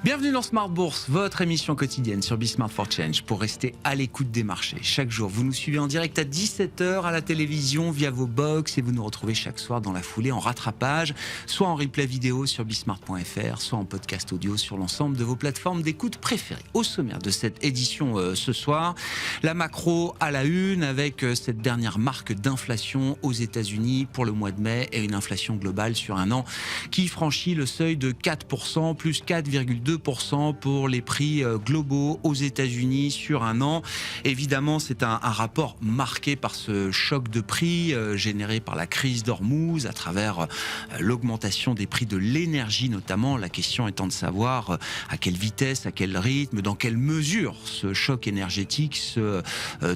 Bienvenue dans Smart Bourse, votre émission quotidienne sur Smart for Change pour rester à l'écoute des marchés. Chaque jour, vous nous suivez en direct à 17h à la télévision via vos box et vous nous retrouvez chaque soir dans la foulée en rattrapage, soit en replay vidéo sur bismart.fr, soit en podcast audio sur l'ensemble de vos plateformes d'écoute préférées. Au sommaire de cette édition ce soir, la macro à la une avec cette dernière marque d'inflation aux États-Unis pour le mois de mai et une inflation globale sur un an qui franchit le seuil de 4%, plus 4,2% pour les prix globaux aux États-Unis sur un an. Évidemment, c'est un rapport marqué par ce choc de prix généré par la crise d'Ormuz à travers l'augmentation des prix de l'énergie notamment. La question étant de savoir à quelle vitesse, à quel rythme, dans quelle mesure ce choc énergétique se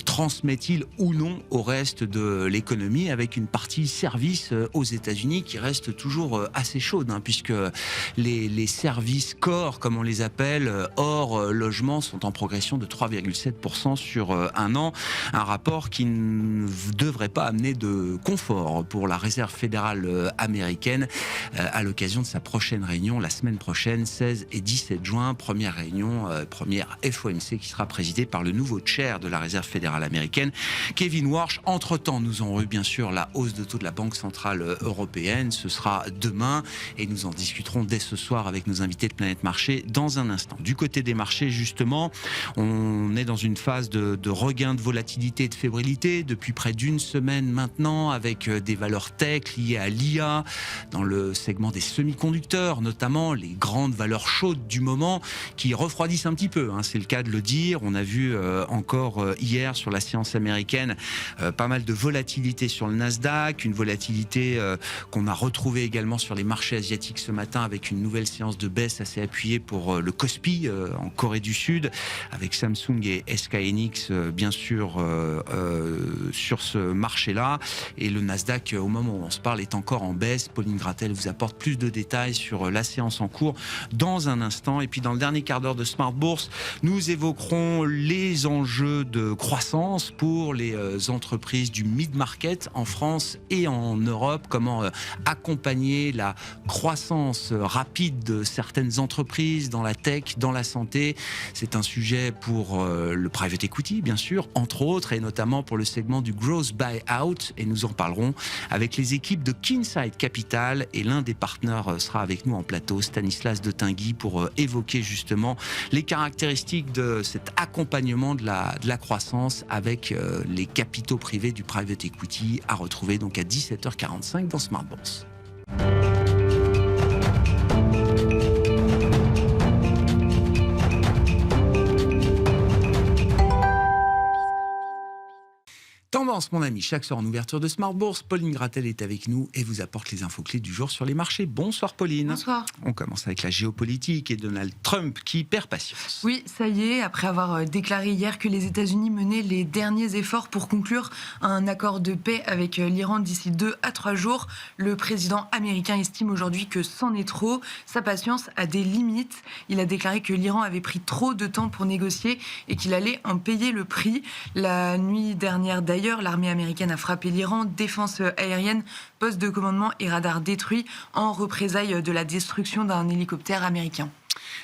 transmet-il ou non au reste de l'économie, avec une partie services aux États-Unis qui reste toujours assez chaude, puisque les services corps, comme on les appelle, hors logement, sont en progression de 3,7% sur un an. Un rapport qui ne devrait pas amener de confort pour la Réserve fédérale américaine à l'occasion de sa prochaine réunion, la semaine prochaine, 16 et 17 juin. Première réunion, première FOMC qui sera présidée par le nouveau chair de la Réserve fédérale américaine, Kevin Warsh. Entre-temps, nous aurons eu bien sûr la hausse de taux de la Banque centrale européenne. Ce sera demain et nous en discuterons dès ce soir avec nos invités de Planète Marché dans un instant. Du côté des marchés, justement, on est dans une phase de regain de volatilité et de fébrilité depuis près d'une semaine maintenant, avec des valeurs tech liées à l'IA dans le segment des semi-conducteurs, notamment les grandes valeurs chaudes du moment qui refroidissent un petit peu, c'est le cas de le dire. On a vu encore hier sur la séance américaine pas mal de volatilité sur le Nasdaq, une volatilité qu'on a retrouvée également sur les marchés asiatiques ce matin avec une nouvelle séance de baisse assez appuyée pour le Kospi en Corée du Sud, avec Samsung et SK Hynix bien sûr sur ce marché-là. Et le Nasdaq, au moment où on se parle, est encore en baisse. Pauline Grattel vous apporte plus de détails sur la séance en cours dans un instant. Et puis dans le dernier quart d'heure de Smart Bourse, nous évoquerons les enjeux de croissance pour les entreprises du mid-market en France et en Europe. Comment accompagner la croissance rapide de certaines entreprises dans la tech, dans la santé. C'est un sujet pour le private equity, bien sûr, entre autres, et notamment pour le segment du growth buyout. Et nous en parlerons avec les équipes de Kinside Capital. Et l'un des partenaires sera avec nous en plateau, Stanislas de Tinguy, pour évoquer justement les caractéristiques de cet accompagnement de la croissance avec les capitaux privés du private equity, à retrouver donc à 17h45 dans Smart Bourse. Tendance, mon ami, chaque soir en ouverture de Smart Bourse, Pauline Grattel est avec nous et vous apporte les infos clés du jour sur les marchés. Bonsoir Pauline. Bonsoir. On commence avec la géopolitique et Donald Trump qui perd patience. Oui, ça y est, après avoir déclaré hier que les États-Unis menaient les derniers efforts pour conclure un accord de paix avec l'Iran d'ici 2 à 3 jours, le président américain estime aujourd'hui que c'en est trop. Sa patience a des limites. Il a déclaré que l'Iran avait pris trop de temps pour négocier et qu'il allait en payer le prix. La nuit dernière, d'ailleurs, l'armée américaine a frappé l'Iran, défense aérienne, poste de commandement et radar détruits en représailles de la destruction d'un hélicoptère américain.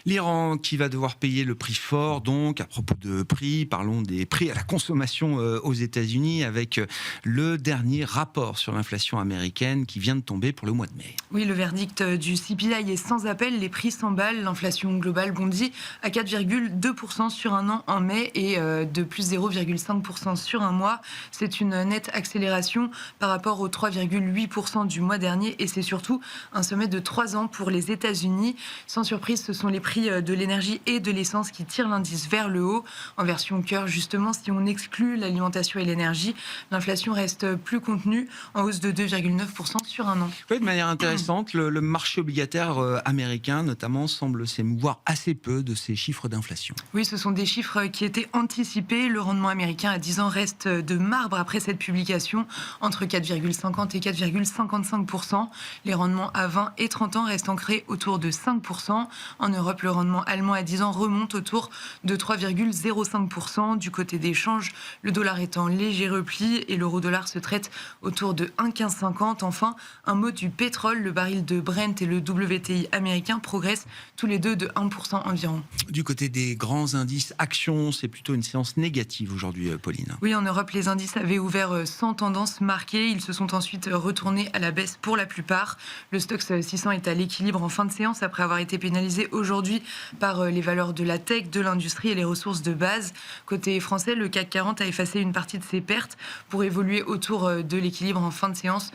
L'Iran qui va devoir payer le prix fort, donc à propos de prix, parlons des prix à la consommation aux États-Unis avec le dernier rapport sur l'inflation américaine qui vient de tomber pour le mois de mai. Oui, le verdict du CPI est sans appel, les prix s'emballent, l'inflation globale bondit à 4,2% sur un an en mai et de plus 0,5% sur un mois. C'est une nette accélération par rapport aux 3,8% du mois dernier et c'est surtout un sommet de 3 ans pour les États-Unis. Sans surprise, ce sont les prix de l'énergie et de l'essence qui tirent l'indice vers le haut. En version cœur, justement, si on exclut l'alimentation et l'énergie, l'inflation reste plus contenue, en hausse de 2,9% sur un an. Oui, de manière intéressante, le marché obligataire américain, notamment, semble s'émouvoir assez peu de ces chiffres d'inflation. Oui, ce sont des chiffres qui étaient anticipés. Le rendement américain à 10 ans reste de marbre après cette publication, entre 4,50 et 4,55%. Les rendements à 20 et 30 ans restent ancrés autour de 5%. En Europe, Europe, le rendement allemand à 10 ans remonte autour de 3,05%. Du côté des changes, le dollar est en léger repli et l'euro-dollar se traite autour de 1,1550. Enfin, un mot du pétrole, le baril de Brent et le WTI américain progressent tous les deux de 1% environ. Du côté des grands indices actions, c'est plutôt une séance négative aujourd'hui, Pauline. Oui, en Europe, les indices avaient ouvert sans tendance marquée. Ils se sont ensuite retournés à la baisse pour la plupart. Le Stoxx 600 est à l'équilibre en fin de séance après avoir été pénalisé aujourd'hui par les valeurs de la tech, de l'industrie et les ressources de base. Côté français, le CAC 40 a effacé une partie de ses pertes pour évoluer autour de l'équilibre en fin de séance,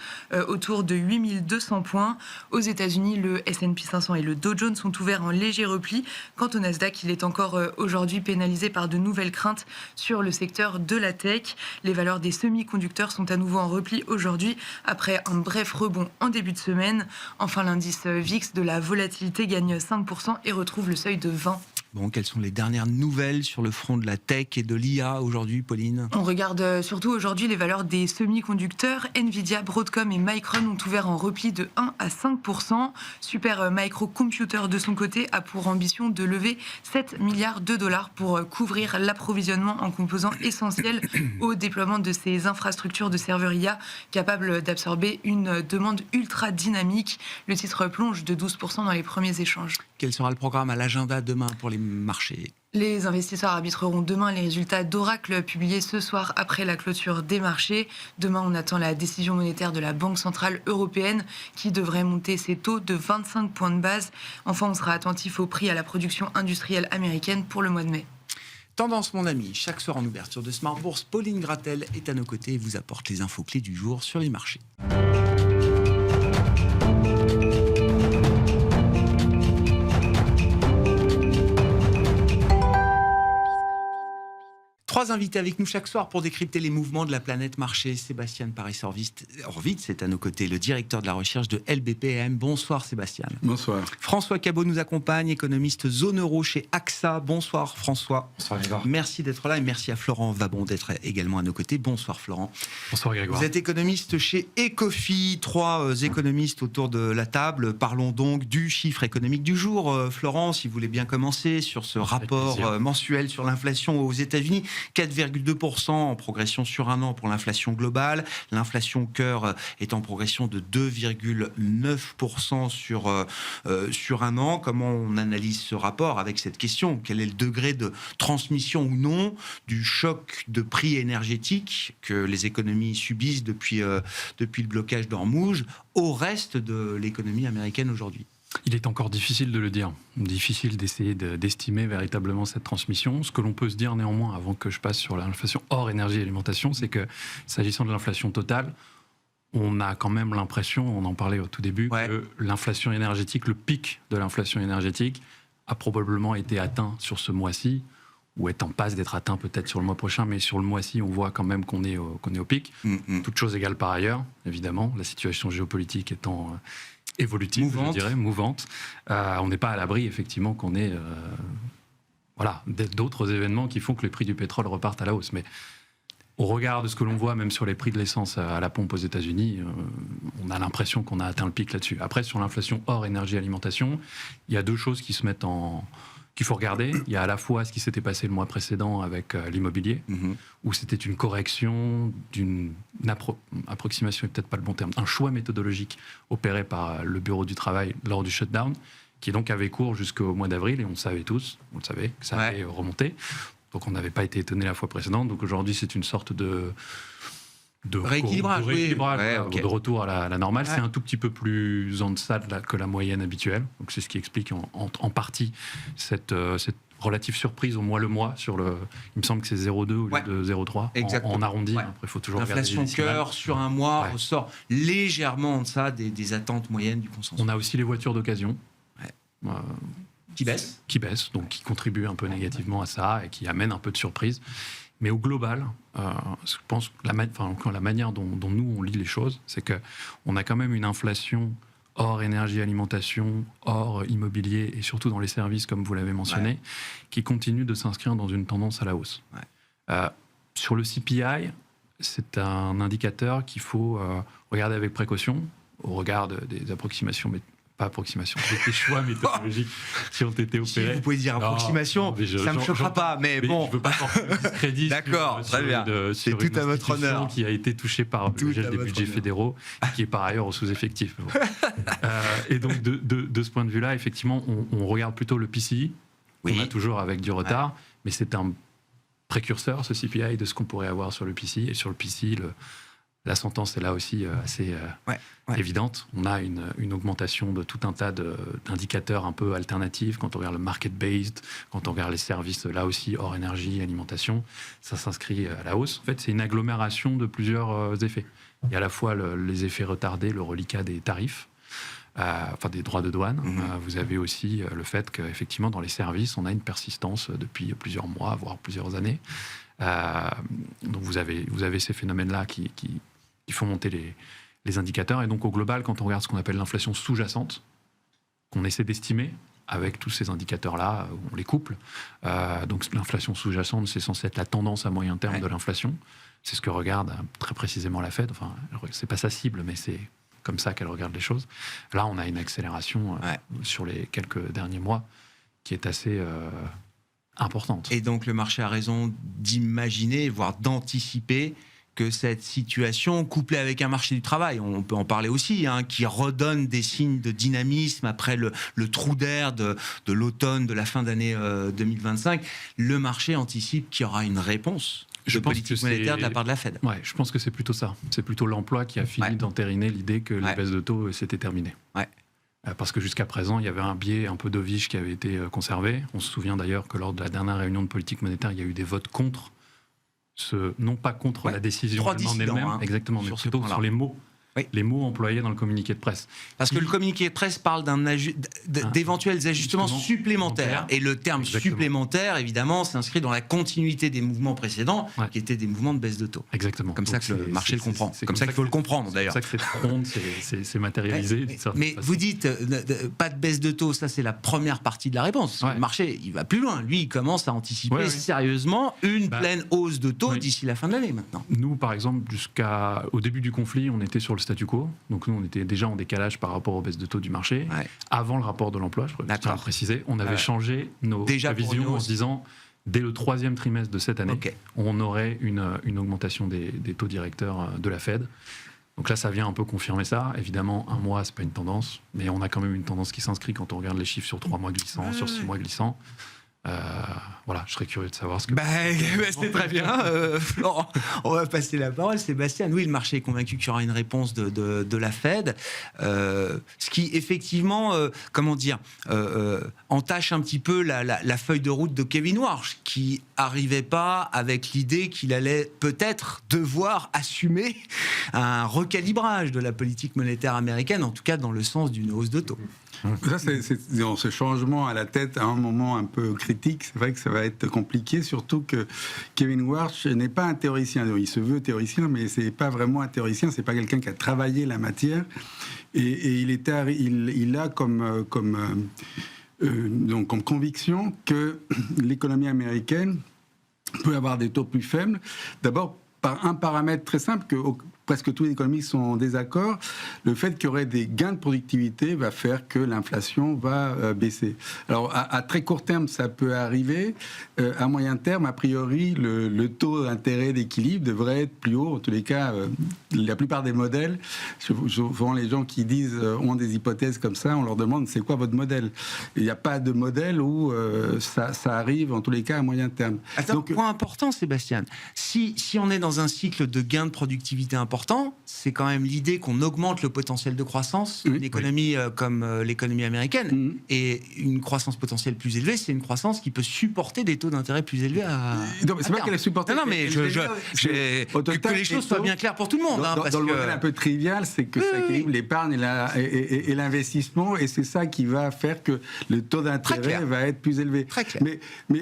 autour de 8200 points. Aux États-Unis, le S&P 500 et le Dow Jones sont ouverts en léger repli. Quant au Nasdaq, il est encore aujourd'hui pénalisé par de nouvelles craintes sur le secteur de la tech. Les valeurs des semi-conducteurs sont à nouveau en repli aujourd'hui après un bref rebond en début de semaine. Enfin, l'indice VIX de la volatilité gagne 5% et retrouve le seuil de 20. Bon, quelles sont les dernières nouvelles sur le front de la tech et de l'IA aujourd'hui, Pauline ? On regarde surtout aujourd'hui les valeurs des semi-conducteurs. Nvidia, Broadcom et Micron ont ouvert en repli de 1 à 5%. Super Micro Computer, de son côté, a pour ambition de lever 7 milliards de dollars pour couvrir l'approvisionnement en composants essentiels au déploiement de ces infrastructures de serveurs IA capables d'absorber une demande ultra dynamique. Le titre plonge de 12% dans les premiers échanges. Quel sera le programme à l'agenda demain pour les marchés ? Les investisseurs arbitreront demain les résultats d'Oracle publiés ce soir après la clôture des marchés. Demain, on attend la décision monétaire de la Banque centrale européenne qui devrait monter ses taux de 25 points de base. Enfin, on sera attentif au prix à la production industrielle américaine pour le mois de mai. Tendance, mon ami, chaque soir en ouverture de Smart Bourse, Pauline Gratel est à nos côtés et vous apporte les infos clés du jour sur les marchés. Trois invités avec nous chaque soir pour décrypter les mouvements de la planète marché. Sébastien Paris-Horvitz est à nos côtés, le directeur de la recherche de LBPM. Bonsoir Sébastien. Bonsoir. François Cabot nous accompagne, économiste zone euro chez AXA. Bonsoir François. Bonsoir Grégoire. Merci d'être là et merci à Florent Vabon d'être également à nos côtés. Bonsoir Florent. Bonsoir Grégoire. Vous êtes économiste chez Ecofi, trois économistes autour de la table. Parlons donc du chiffre économique du jour. Florent, si vous voulez bien commencer sur ce rapport mensuel sur l'inflation aux États-Unis. 4,2% en progression sur un an pour l'inflation globale. L'inflation cœur est en progression de 2,9% sur un an. Comment on analyse ce rapport avec cette question ? Quel est le degré de transmission ou non du choc de prix énergétique que les économies subissent depuis le blocage d'Ormuz au reste de l'économie américaine aujourd'hui ? Il est encore difficile de le dire, difficile d'essayer d'estimer véritablement cette transmission. Ce que l'on peut se dire néanmoins, avant que je passe sur l'inflation hors énergie et alimentation, c'est que s'agissant de l'inflation totale, on a quand même l'impression, on en parlait au tout début, que l'inflation énergétique, le pic de l'inflation énergétique a probablement été atteint sur ce mois-ci, ou est en passe d'être atteint peut-être sur le mois prochain, mais sur le mois-ci, on voit quand même qu'on est au pic. Toutes choses égales par ailleurs, évidemment, la situation géopolitique étant évolutive, je dirais, mouvante. On n'est pas à l'abri, effectivement, qu'on ait d'autres événements qui font que les prix du pétrole repartent à la hausse. Mais au regard de ce que l'on voit, même sur les prix de l'essence à la pompe aux États-Unis, on a l'impression qu'on a atteint le pic là-dessus. Après, sur l'inflation hors énergie-alimentation, il y a deux choses qui se mettent qu'il faut regarder. Il y a à la fois ce qui s'était passé le mois précédent avec l'immobilier, où c'était une correction d'une approximation, n'est peut-être pas le bon terme, un choix méthodologique opéré par le Bureau du travail lors du shutdown, qui donc avait cours jusqu'au mois d'avril, et on le savait tous, vous le savez, que ça allait remonter. Donc on n'avait pas été étonné la fois précédente. Donc aujourd'hui, c'est une sorte de rééquilibrage, de retour à la normale. C'est un tout petit peu plus en deçà que la moyenne habituelle. Donc c'est ce qui explique en partie cette relative surprise au mois le mois sur il me semble que c'est 0,2 au lieu de 0,3 en arrondi. Après, il faut toujours regarder l'inflation cœur sur un mois ressort légèrement en deçà des attentes moyennes du consensus. On a aussi les voitures d'occasion. Qui baissent, donc qui contribuent un peu négativement à ça et qui amènent un peu de surprise. Mais au global, je pense que la manière dont nous on lit les choses, c'est qu'on a quand même une inflation hors énergie, alimentation, hors immobilier et surtout dans les services, comme vous l'avez mentionné, qui continue de s'inscrire dans une tendance à la hausse. Sur le CPI, c'est un indicateur qu'il faut regarder avec précaution, au regard des approximations pas approximation, des choix méthodologiques qui ont été Si opérés. vous pouvez dire approximation, ça ne me choquera pas, mais bon. Je ne veux pas porter le discrédit D'accord, très bien. C'est tout à votre honneur. Qui a été touchée par le gel des budgets fédéraux, qui est par ailleurs au sous-effectif. Bon. Et donc, de ce point de vue-là, effectivement, on regarde plutôt le PCI. Oui. On a toujours avec du retard, mais c'est un précurseur, ce CPI, de ce qu'on pourrait avoir sur le PCI. Et sur le PCI, la sentence est là aussi assez évidente. On a une augmentation de tout un tas d'indicateurs un peu alternatifs. Quand on regarde le market-based, quand on regarde les services, là aussi, hors énergie, alimentation, ça s'inscrit à la hausse. En fait, c'est une agglomération de plusieurs effets. Il y a à la fois les effets retardés, le reliquat des tarifs, des droits de douane. Vous avez aussi le fait qu'effectivement, dans les services, on a une persistance depuis plusieurs mois, voire plusieurs années. Donc vous avez ces phénomènes-là qui font monter les indicateurs. Et donc au global, quand on regarde ce qu'on appelle l'inflation sous-jacente, qu'on essaie d'estimer avec tous ces indicateurs-là, on les couple. Donc l'inflation sous-jacente, c'est censé être la tendance à moyen terme de l'inflation. C'est ce que regarde très précisément la Fed. Enfin, c'est pas sa cible, mais c'est comme ça qu'elle regarde les choses. Là, on a une accélération sur les quelques derniers mois qui est assez importante. Et donc le marché a raison d'imaginer, voire d'anticiper que cette situation, couplée avec un marché du travail, on peut en parler aussi, qui redonne des signes de dynamisme après le trou d'air de l'automne, de la fin d'année 2025, le marché anticipe qu'il y aura une réponse de politique monétaire de la part de la Fed. Ouais, je pense que c'est plutôt ça. C'est plutôt l'emploi qui a fini d'entériner l'idée que les baisses de taux s'étaient terminées. Parce que jusqu'à présent, il y avait un biais un peu dovish qui avait été conservé. On se souvient d'ailleurs que lors de la dernière réunion de politique monétaire, il y a eu des votes contre, non pas contre la décision en elle-même, exactement, mais plutôt sur les mots. Les mots employés dans le communiqué de presse. Parce que le communiqué de presse parle d'éventuels ajustements supplémentaires. Et le terme supplémentaire, évidemment, s'inscrit dans la continuité des mouvements précédents, qui étaient des mouvements de baisse de taux. Exactement. Comme ça que le marché le comprend. C'est comme ça qu'il faut le comprendre, d'ailleurs. C'est comme ça que cette fronde s'est matérialisée. Mais vous dites, pas de baisse de taux, ça c'est la première partie de la réponse. Le marché, il va plus loin. Lui, il commence à anticiper sérieusement une pleine hausse de taux d'ici la fin de l'année, maintenant. Nous, par exemple, jusqu'au début du conflit, on était sur le statu quo. Donc nous, on était déjà en décalage par rapport aux baisses de taux du marché. Avant le rapport de l'emploi, je tiens à préciser, on avait changé nos prévisions en se disant, dès le 3e trimestre de cette année, on aurait une augmentation des taux directeurs de la Fed. Donc là, ça vient un peu confirmer ça. Évidemment, un mois, c'est pas une tendance, mais on a quand même une tendance qui s'inscrit quand on regarde les chiffres sur 3 mois glissants, sur 6 mois glissants. Voilà, je serais curieux de savoir ce que... c'est très bien. Florent, on va passer la parole. Sébastien, oui, le marché est convaincu qu'il y aura une réponse de la Fed. Ce qui, effectivement, entache un petit peu la feuille de route de Kevin Warsh, qui n'arrivait pas avec l'idée qu'il allait peut-être devoir assumer un recalibrage de la politique monétaire américaine, en tout cas dans le sens d'une hausse de taux. Ça, c'est dans ce changement à la tête à un moment un peu critique. C'est vrai que ça va être compliqué, surtout que Kevin Warsh n'est pas un théoricien. Il se veut théoricien, mais c'est pas vraiment un théoricien. C'est pas quelqu'un qui a travaillé la matière. Et il a comme conviction que l'économie américaine peut avoir des taux plus faibles. D'abord, par un paramètre très simple que presque tous les économistes sont en désaccord, le fait qu'il y aurait des gains de productivité va faire que l'inflation va baisser. Alors, à très court terme, ça peut arriver. À moyen terme, a priori, le taux d'intérêt d'équilibre devrait être plus haut. En tous les cas, la plupart des modèles, souvent les gens qui ont des hypothèses comme ça, on leur demande c'est quoi votre modèle. Il n'y a pas de modèle où ça arrive, en tous les cas, à moyen terme. Donc, point important, Sébastien. Si on est dans un cycle de gains de productivité important, c'est quand même l'idée qu'on augmente le potentiel de croissance d'une économie comme l'économie américaine. Et une croissance potentielle plus élevée, c'est une croissance qui peut supporter des taux d'intérêt plus élevés c'est pas qu'elle est supportée. Non, mais que les choses soient bien claires pour tout le monde. Dans le modèle un peu trivial, c'est que ça équilibre l'épargne et l'investissement, et c'est ça qui va faire que le taux d'intérêt va être plus élevé. Très clair. Mais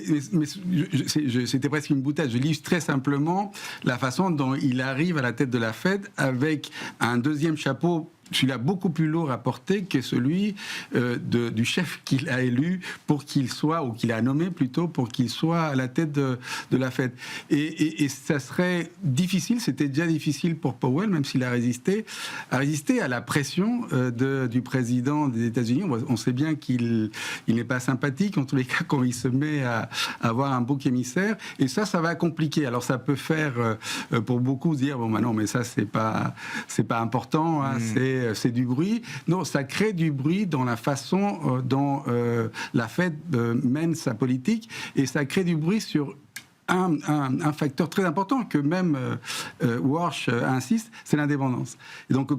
c'était presque une boutade. Je lis très simplement la façon dont il arrive à la tête de la Fed avec un deuxième chapeau celui-là beaucoup plus lourd à porter que celui du chef qu'il a élu pour qu'il soit, ou qu'il a nommé plutôt, pour qu'il soit à la tête de la Fed. Et ça serait difficile, c'était déjà difficile pour Powell, même s'il a résisté, à la pression du président des États-Unis. On sait bien qu'il n'est pas sympathique, en tous les cas, quand il se met à avoir un bouc émissaire. Et ça va compliquer. Alors ça peut faire, pour beaucoup, dire, bon, bah non, mais ça, c'est pas important, hein, c'est du bruit. Non, ça crée du bruit dans la façon dont la Fed mène sa politique, et ça crée du bruit sur un facteur très important que même Warsh insiste, c'est l'indépendance. Et donc,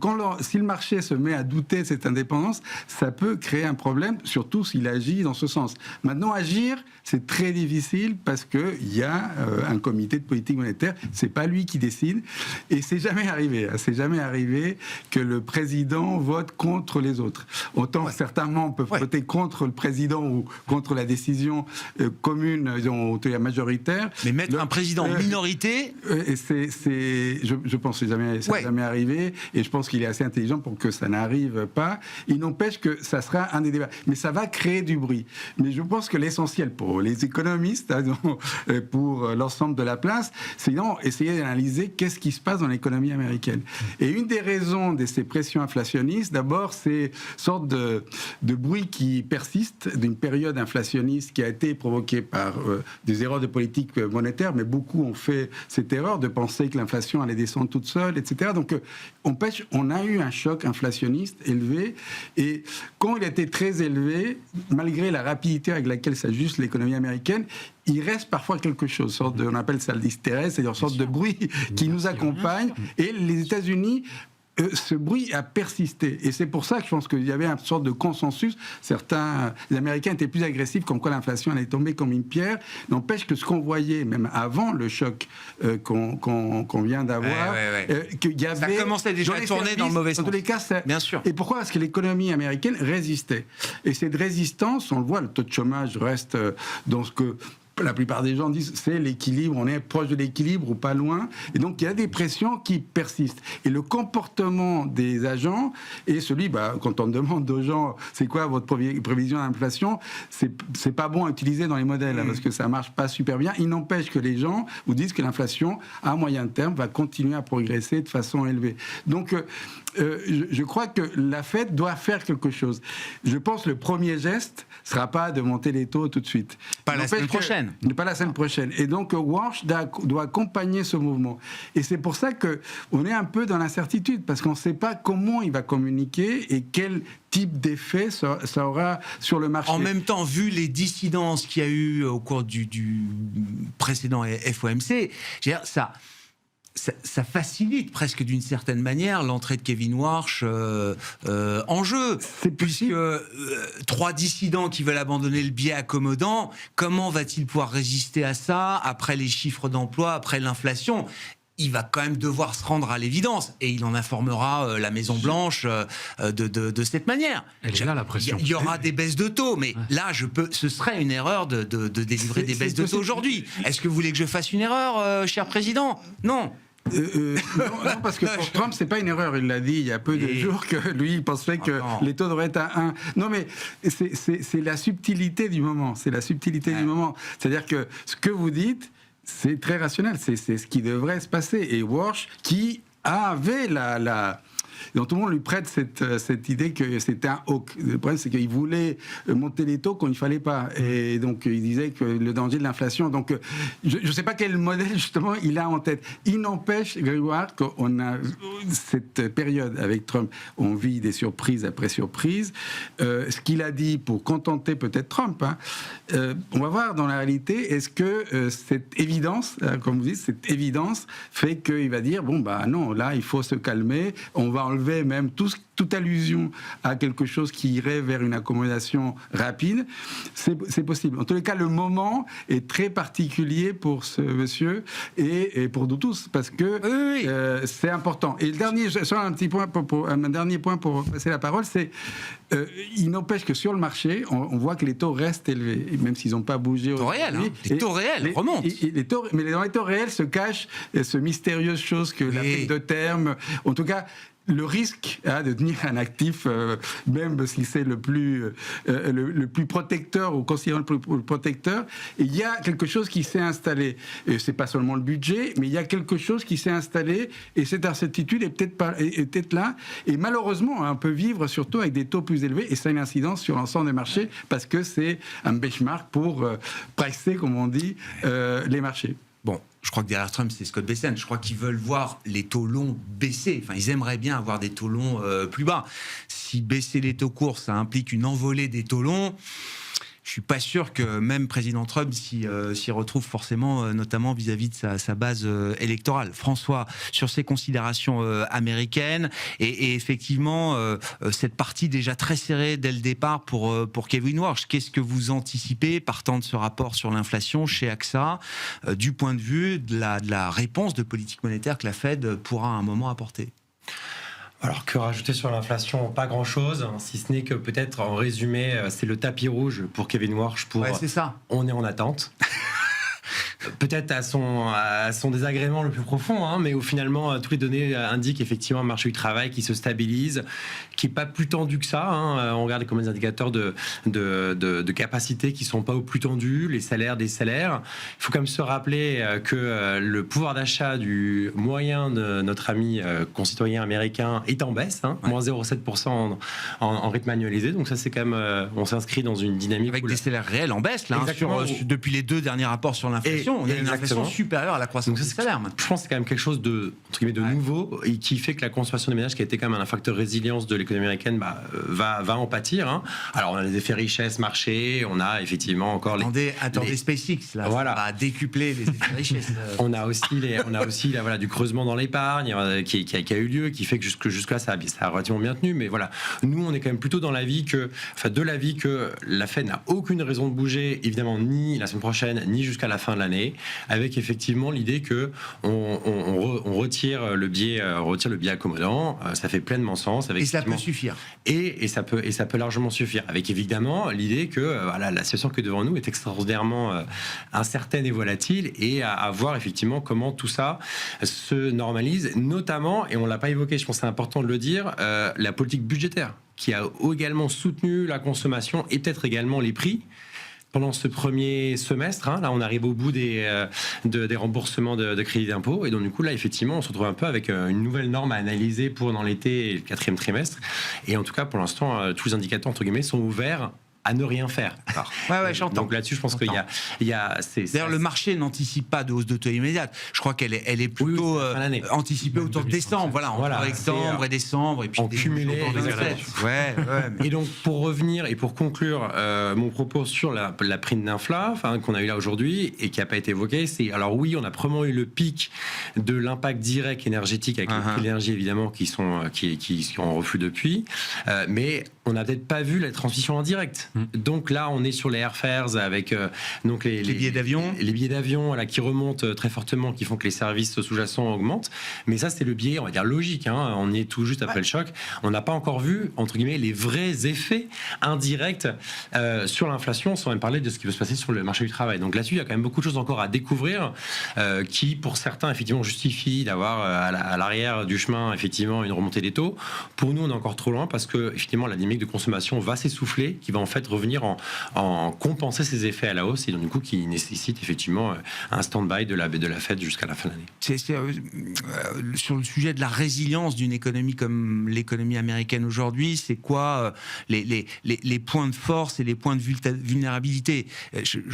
si le marché se met à douter de cette indépendance, ça peut créer un problème, surtout s'il agit dans ce sens. Maintenant, agir, c'est très difficile parce qu'il y a un comité de politique monétaire, c'est pas lui qui décide, et c'est jamais arrivé. C'est jamais arrivé que le président vote contre les autres. Autant certains membres peuvent voter contre le président ou contre la décision commune, disons, majoritaire. Mais mettre un président en minorité... je pense que ça n'est jamais arrivé, et je pense qu'il est assez intelligent pour que ça n'arrive pas. Il n'empêche que ça sera un des débats. Mais ça va créer du bruit. Mais je pense que l'essentiel pour les économistes, pour l'ensemble de la place, c'est essayer d'analyser qu'est-ce qui se passe dans l'économie américaine. Et une des raisons de ces pressions inflationnistes, d'abord, c'est une sorte de bruit qui persiste d'une période inflationniste qui a été provoquée par des erreurs de politique monétaire, mais beaucoup ont fait cette erreur de penser que l'inflation allait descendre toute seule, etc. Donc, on a eu un choc inflationniste élevé, et quand il a été très élevé, malgré la rapidité avec laquelle s'ajuste l'économie américaine, il reste parfois quelque chose, on appelle ça l'hystérèse, c'est-à-dire une sorte de bruit qui nous accompagne, et les États-Unis, ce bruit a persisté. Et c'est pour ça que je pense qu'il y avait une sorte de consensus. Les Américains étaient plus agressifs, comme quoi l'inflation allait tomber comme une pierre. N'empêche que ce qu'on voyait, même avant le choc qu'on vient d'avoir, qu'il y avait... Ça commençait déjà à tourner dans le mauvais sens. En tous les cas, bien sûr. Et pourquoi ? Parce que l'économie américaine résistait. Et cette résistance, on le voit, le taux de chômage reste dans ce que... La plupart des gens disent c'est l'équilibre, on est proche de l'équilibre ou pas loin. Et donc il y a des pressions qui persistent. Et le comportement des agents est celui, quand on demande aux gens c'est quoi votre prévision d'inflation, c'est pas bon à utiliser dans les modèles parce que ça marche pas super bien. Il n'empêche que les gens vous disent que l'inflation à moyen terme va continuer à progresser de façon élevée. Donc je crois que la Fed doit faire quelque chose. Je pense que le premier geste sera pas de monter les taux tout de suite. Pas la semaine prochaine. Pas la semaine prochaine. Et donc, Warsh doit accompagner ce mouvement. Et c'est pour ça qu'on est un peu dans l'incertitude, parce qu'on ne sait pas comment il va communiquer et quel type d'effet ça aura sur le marché. En même temps, vu les dissidences qu'il y a eu au cours du précédent FOMC, ça facilite presque d'une certaine manière l'entrée de Kevin Warsh en jeu. Puisque 3 dissidents qui veulent abandonner le biais accommodant, comment va-t-il pouvoir résister à ça après les chiffres d'emploi, après l'inflation ? Il va quand même devoir se rendre à l'évidence, et il en informera la Maison-Blanche de cette manière. Elle est là, la pression. Il y aura des baisses de taux, mais là, ce serait une erreur de délivrer des baisses de taux aujourd'hui. Est-ce que vous voulez que je fasse une erreur, cher président ? Non. Non, parce que pour Trump, c'est pas une erreur. Il l'a dit il y a peu de jours que lui, il pensait que les taux devraient être à 1. Non, mais c'est la subtilité du moment. C'est la subtilité du moment. C'est-à-dire que ce que vous dites, c'est très rationnel. C'est ce qui devrait se passer. Et Warsh, qui avait donc tout le monde lui prête cette idée que c'était un hawk. Le problème, c'est qu'il voulait monter les taux quand il ne fallait pas. Et donc, il disait que le danger de l'inflation. Donc, je ne sais pas quel modèle, justement, il a en tête. Il n'empêche, Grégoire, qu'on a cette période avec Trump, on vit des surprises après surprises. Ce qu'il a dit pour contenter peut-être Trump, on va voir dans la réalité, est-ce que cette évidence, comme vous dites, cette évidence fait qu'il va dire, non, là, il faut se calmer, on va enlever même toute allusion à quelque chose qui irait vers une accommodation rapide, c'est possible. En tous les cas, le moment est très particulier pour ce monsieur et pour nous tous, parce que c'est important. Et un dernier point pour passer la parole, c'est il n'empêche que sur le marché, on voit que les taux restent élevés, même s'ils n'ont pas bougé. Les taux réels remontent. Mais dans les taux réels se cache ce mystérieuse chose que la règle de terme, en tout cas, le risque de tenir un actif, même si c'est le plus protecteur ou considéré le plus protecteur, il y a quelque chose qui s'est installé. Et c'est pas seulement le budget, mais il y a quelque chose qui s'est installé et cette incertitude est peut-être là. Et malheureusement, on peut vivre surtout avec des taux plus élevés et ça a une incidence sur l'ensemble des marchés parce que c'est un benchmark pour pricer, comme on dit, les marchés. Bon, je crois que derrière Trump, c'est Scott Bessent. Je crois qu'ils veulent voir les taux longs baisser. Enfin, ils aimeraient bien avoir des taux longs plus bas. Si baisser les taux courts, ça implique une envolée des taux longs, je suis pas sûr que même président Trump s'y retrouve forcément, notamment vis-à-vis de sa base électorale. François, sur ces considérations américaines et effectivement cette partie déjà très serrée dès le départ pour Kevin Warsh, qu'est-ce que vous anticipez partant de ce rapport sur l'inflation chez AXA du point de vue de la réponse de politique monétaire que la Fed pourra à un moment apporter? Alors, que rajouter sur l'inflation? Pas grand-chose, si ce n'est que peut-être, en résumé, c'est le tapis rouge pour Kevin Warsh. Ouais, c'est ça. On est en attente. Peut-être à son désagrément le plus profond, mais où finalement toutes les données indiquent effectivement un marché du travail qui se stabilise, qui n'est pas plus tendu que ça. On regarde comme des indicateurs de capacité qui ne sont pas au plus tendus, les salaires des salaires. Il faut quand même se rappeler que le pouvoir d'achat du moyen de notre ami concitoyen américain est en baisse, moins 0,7% en rythme annualisé. Donc ça, c'est quand même, on s'inscrit dans une dynamique avec des salaires réels en baisse là, depuis les 2 derniers rapports sur l'inflation. On a une inflation supérieure à la croissance des salaires. Je pense que c'est quand même quelque chose de nouveau et qui fait que la consommation des ménages, qui a été quand même un facteur de résilience de l'économie américaine, va en pâtir. Alors on a les effets richesse marché, on a effectivement encore attendez SpaceX là, voilà. Ça va décupler les effets richesse. on a aussi du creusement dans l'épargne qui a eu lieu, qui fait que jusque-là ça a relativement bien tenu. Mais voilà, nous on est quand même plutôt dans l'avis que la Fed n'a aucune raison de bouger, évidemment ni la semaine prochaine ni jusqu'à la fin de l'année, avec effectivement l'idée que on retire le biais accommodant. Ça fait pleinement sens. Et ça peut suffire. Et ça peut largement suffire. Avec évidemment l'idée que la situation qui est devant nous est extraordinairement incertaine et volatile, et à voir effectivement comment tout ça se normalise, notamment, et on l'a pas évoqué, je pense que c'est important de le dire, la politique budgétaire qui a également soutenu la consommation et peut-être également les prix pendant ce premier semestre. Là, on arrive au bout des remboursements de crédits d'impôt. Et donc, du coup, là, effectivement, on se retrouve un peu avec une nouvelle norme à analyser pour dans l'été et le 4e trimestre. Et en tout cas, pour l'instant, tous les indicateurs, entre guillemets, sont ouverts à ne rien faire. Ouais, j'entends. Donc là-dessus, je pense qu'il y a d'ailleurs, le marché n'anticipe pas de hausse de taux immédiate. Je crois qu'elle est plutôt anticipée autour de décembre. Entre octobre et décembre, et puis en cumulé. Et donc, pour revenir et pour conclure mon propos sur la prime d'infla qu'on a eu là aujourd'hui et qui n'a pas été évoqué, c'est alors oui, on a probablement eu le pic de l'impact direct énergétique avec les prix de l'énergie évidemment qui sont en reflux depuis, mais on n'a peut-être pas vu la transition indirecte. Donc là, on est sur les airfares avec donc les billets d'avion. Les billets d'avion qui remontent très fortement, qui font que les services sous-jacents augmentent. Mais ça, c'est le biais, on va dire, logique. On est tout juste après le choc. On n'a pas encore vu, entre guillemets, les vrais effets indirects sur l'inflation, sans même parler de ce qui peut se passer sur le marché du travail. Donc là-dessus, il y a quand même beaucoup de choses encore à découvrir qui, pour certains, effectivement, justifient d'avoir à l'arrière du chemin, effectivement, une remontée des taux. Pour nous, on est encore trop loin parce que, effectivement, la dynamique de consommation va s'essouffler, qui va en fait revenir en compenser ces effets à la hausse, et donc du coup qui nécessite effectivement un stand-by de la Fed jusqu'à la fin de l'année. Sur le sujet de la résilience d'une économie comme l'économie américaine aujourd'hui, c'est quoi les points de force et les points de vulnérabilité?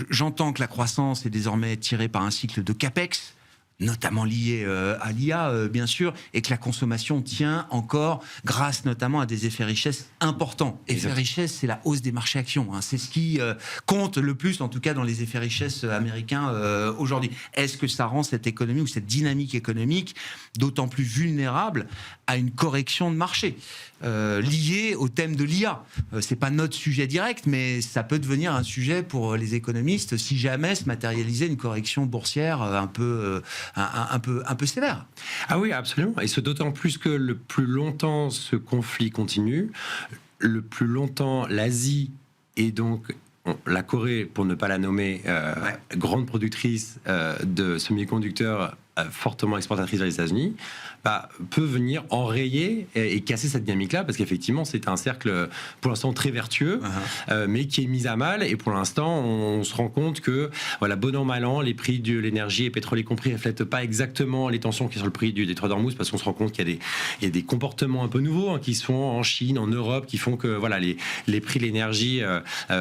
J'entends que la croissance est désormais tirée par un cycle de capex, notamment lié à l'IA, bien sûr, et que la consommation tient encore grâce notamment à des effets richesse importants. Effets richesse, c'est la hausse des marchés actions. C'est ce qui compte le plus, en tout cas, dans les effets richesse américains aujourd'hui. Est-ce que ça rend cette économie ou cette dynamique économique d'autant plus vulnérable à une correction de marché liée au thème de l'IA? C'est pas notre sujet direct, mais ça peut devenir un sujet pour les économistes si jamais se matérialisait une correction boursière un peu sévère. Ah oui, absolument. Et ce d'autant plus que le plus longtemps ce conflit continue, le plus longtemps l'Asie et donc la Corée, pour ne pas la nommer, grande productrice de semi-conducteurs, fortement exportatrice vers les États-Unis, peut venir enrayer et casser cette dynamique-là, parce qu'effectivement, c'est un cercle pour l'instant très vertueux, mais qui est mis à mal. Et pour l'instant, on se rend compte que, voilà, bon an, mal an, les prix de l'énergie et pétrole y compris ne reflètent pas exactement les tensions qui sont sur le prix du détroit d'Ormuz, parce qu'on se rend compte qu'il y a des comportements un peu nouveaux qui se font en Chine, en Europe, qui font que voilà, les prix de l'énergie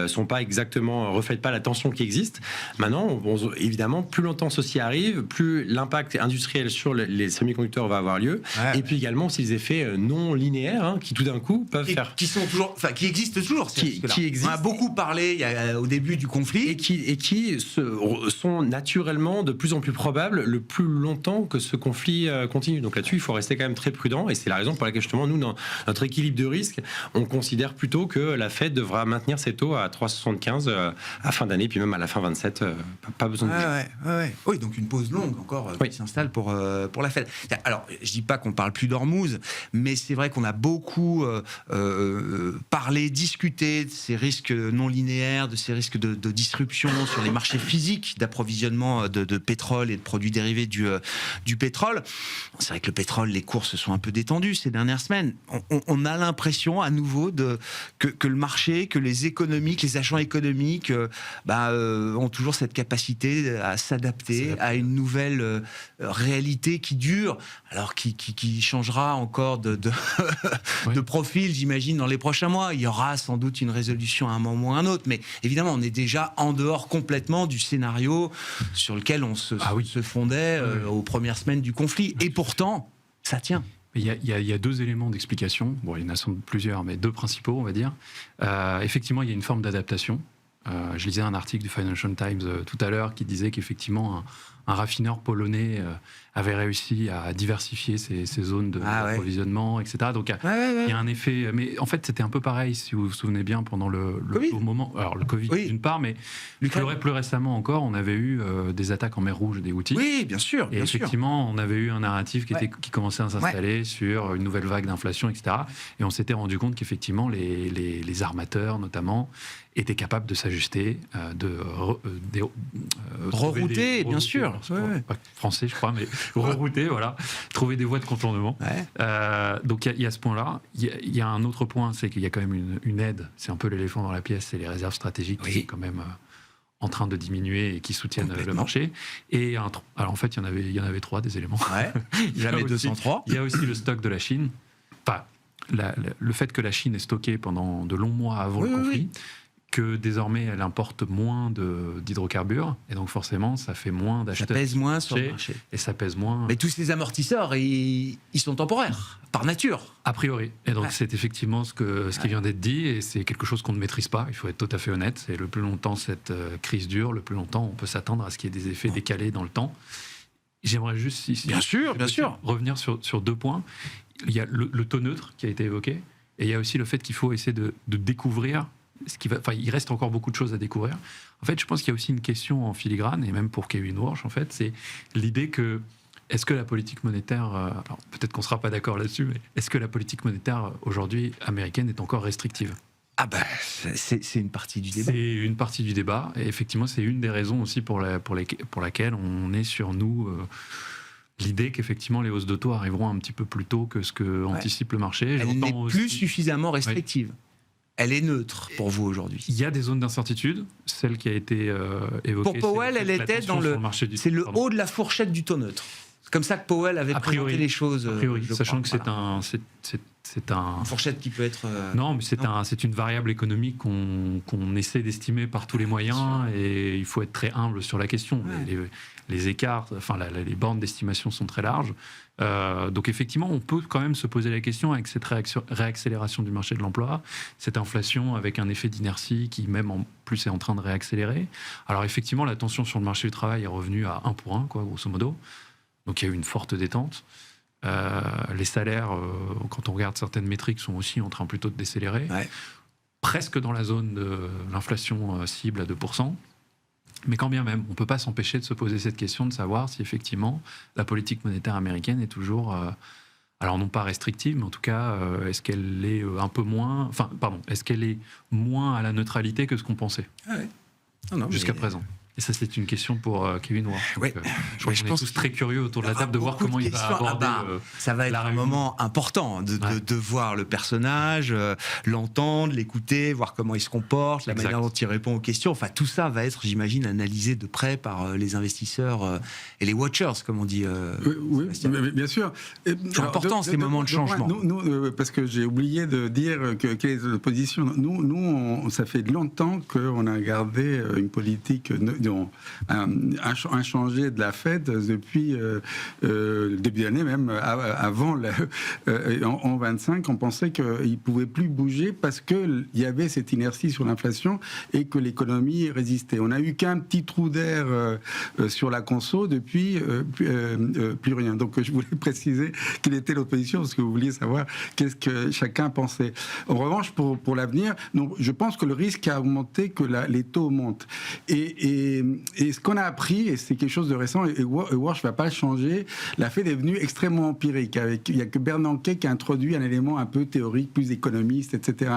sont pas exactement, reflètent pas la tension qui existe. Maintenant, évidemment, plus longtemps ceci arrive, plus l'impact industriel sur les semi-conducteurs va avoir lieu, et puis également aussi les effets non linéaires qui tout d'un coup peuvent faire, qui existent toujours, qui existent. On a beaucoup parlé au début du conflit, et qui sont naturellement de plus en plus probables le plus longtemps que ce conflit continue. Donc là-dessus, il faut rester quand même très prudent, et c'est la raison pour laquelle justement nous, dans notre équilibre de risque, on considère plutôt que la Fed devra maintenir ses taux à 3,75 à fin d'année, puis même à la fin 27, pas besoin de bouger. Oui, donc une pause longue encore qui s'installe pour la Fed. Alors, je dis pas qu'on parle plus d'Ormuz, mais c'est vrai qu'on a beaucoup parlé, discuté de ces risques non linéaires, de ces risques de disruption sur les marchés physiques d'approvisionnement de pétrole et de produits dérivés du pétrole. C'est vrai que le pétrole, les cours se sont un peu détendus ces dernières semaines. On a l'impression à nouveau que le marché, que les économies, que les agents économiques ont toujours cette capacité à s'adapter à une nouvelle réalité qui dure, alors qui changera encore de profil, j'imagine, dans les prochains mois. Il y aura sans doute une résolution à un moment ou à un autre, mais évidemment, on est déjà en dehors complètement du scénario sur lequel on se fondait aux premières semaines du conflit. Et pourtant, ça tient. Il y a deux éléments d'explication. Bon, il y en a sans doute plusieurs, mais deux principaux, on va dire. Effectivement, il y a une forme d'adaptation. Je lisais un article du Financial Times tout à l'heure qui disait qu'effectivement, un raffineur polonais avait réussi à diversifier ses zones d'approvisionnement, etc. Donc il y a un effet. Mais en fait, c'était un peu pareil, si vous vous souvenez bien, pendant au moment. Alors le Covid d'une part, mais plus récemment encore, on avait eu des attaques en mer Rouge des Houthis. Oui, bien sûr. Et effectivement, on avait eu un narratif qui commençait à s'installer sur une nouvelle vague d'inflation, etc. Et on s'était rendu compte qu'effectivement, les armateurs, notamment, étaient capables de s'ajuster, de rerouter, bien sûr. Pas français, je crois, mais rerouter, voilà, trouver des voies de contournement. Donc il y a ce point-là. Il y a un autre point, c'est qu'il y a quand même une aide. C'est un peu l'éléphant dans la pièce, c'est les réserves stratégiques qui est quand même en train de diminuer et qui soutiennent le marché. Et alors en fait, il y en avait trois des éléments. Jamais 203. Il y a aussi le stock de la Chine. Enfin, le fait que la Chine ait stocké pendant de longs mois avant le conflit. Que désormais elle importe moins d'hydrocarbures et donc forcément ça fait moins d'acheteurs. Ça pèse moins sur le marché. Et ça pèse moins. Mais tous ces amortisseurs, ils sont temporaires, par nature. A priori. Et donc c'est effectivement ce qui vient d'être dit et c'est quelque chose qu'on ne maîtrise pas, il faut être tout à fait honnête. Et le plus longtemps cette crise dure, le plus longtemps on peut s'attendre à ce qu'il y ait des effets décalés dans le temps. J'aimerais juste bien sûr, revenir sur deux points. Il y a le taux neutre qui a été évoqué et il y a aussi le fait qu'il faut essayer de découvrir il reste encore beaucoup de choses à découvrir. En fait, je pense qu'il y a aussi une question en filigrane, et même pour Kevin Warsh, en fait, c'est l'idée que est-ce que la politique monétaire, alors peut-être qu'on ne sera pas d'accord là-dessus, mais est-ce que la politique monétaire aujourd'hui américaine est encore restrictive ? C'est une partie du débat. C'est une partie du débat, et effectivement, c'est une des raisons aussi pour laquelle on est sur nous. L'idée qu'effectivement les hausses de taux arriveront un petit peu plus tôt que ce que anticipe le marché. Elle n'est plus suffisamment restrictive. Elle est neutre pour vous aujourd'hui. Il y a des zones d'incertitude, celle qui a été évoquée. Pour Powell, elle était dans c'est le haut de la fourchette du taux neutre. C'est comme ça que Powell avait présenté les choses. A priori, sachant que c'est un une fourchette qui peut être. Non, mais c'est une variable économique qu'on essaie d'estimer par tous les moyens et il faut être très humble sur la question. Les écarts, les bornes d'estimation sont très larges. Donc effectivement, on peut quand même se poser la question avec cette réaccélération du marché de l'emploi, cette inflation avec un effet d'inertie qui même en plus est en train de réaccélérer. Alors effectivement, la tension sur le marché du travail est revenue à 1 pour 1, grosso modo. Donc il y a eu une forte détente. Les salaires, quand on regarde certaines métriques, sont aussi en train plutôt de décélérer. Presque dans la zone de l'inflation cible à 2%. Mais quand bien même, on ne peut pas s'empêcher de se poser cette question de savoir si effectivement la politique monétaire américaine est toujours, alors non pas restrictive, mais en tout cas, est-ce qu'elle est un peu moins, est-ce qu'elle est moins à la neutralité que ce qu'on pensait jusqu'à présent. Et ça, c'est une question pour Kevin Ward. Ouais. Je pense qu'on est tous très curieux autour de la table de voir comment il va aborder ça va être un moment important de voir le personnage, l'entendre, l'écouter, voir comment il se comporte, la manière dont il répond aux questions. Enfin, tout ça va être, j'imagine, analysé de près par les investisseurs et les watchers, comme on dit. Oui, bien sûr. C'est important ces moments de changement. Nous, parce que j'ai oublié de dire quelle est notre position. Nous, ça fait longtemps qu'on a gardé une politique inchangée de la Fed depuis le début de l'année, même avant en 25, on pensait qu'il ne pouvait plus bouger parce qu'il y avait cette inertie sur l'inflation et que l'économie résistait. On n'a eu qu'un petit trou d'air sur la conso depuis plus rien. Donc je voulais préciser quelle était l'opposition parce que vous vouliez savoir qu'est-ce que chacun pensait. En revanche, pour l'avenir, je pense que le risque a augmenté, que les taux montent. Et ce qu'on a appris, et c'est quelque chose de récent, et Walsh ne va pas le changer, la Fed est venue extrêmement empirique. Il n'y a que Bernanke qui a introduit un élément un peu théorique, plus économiste, etc.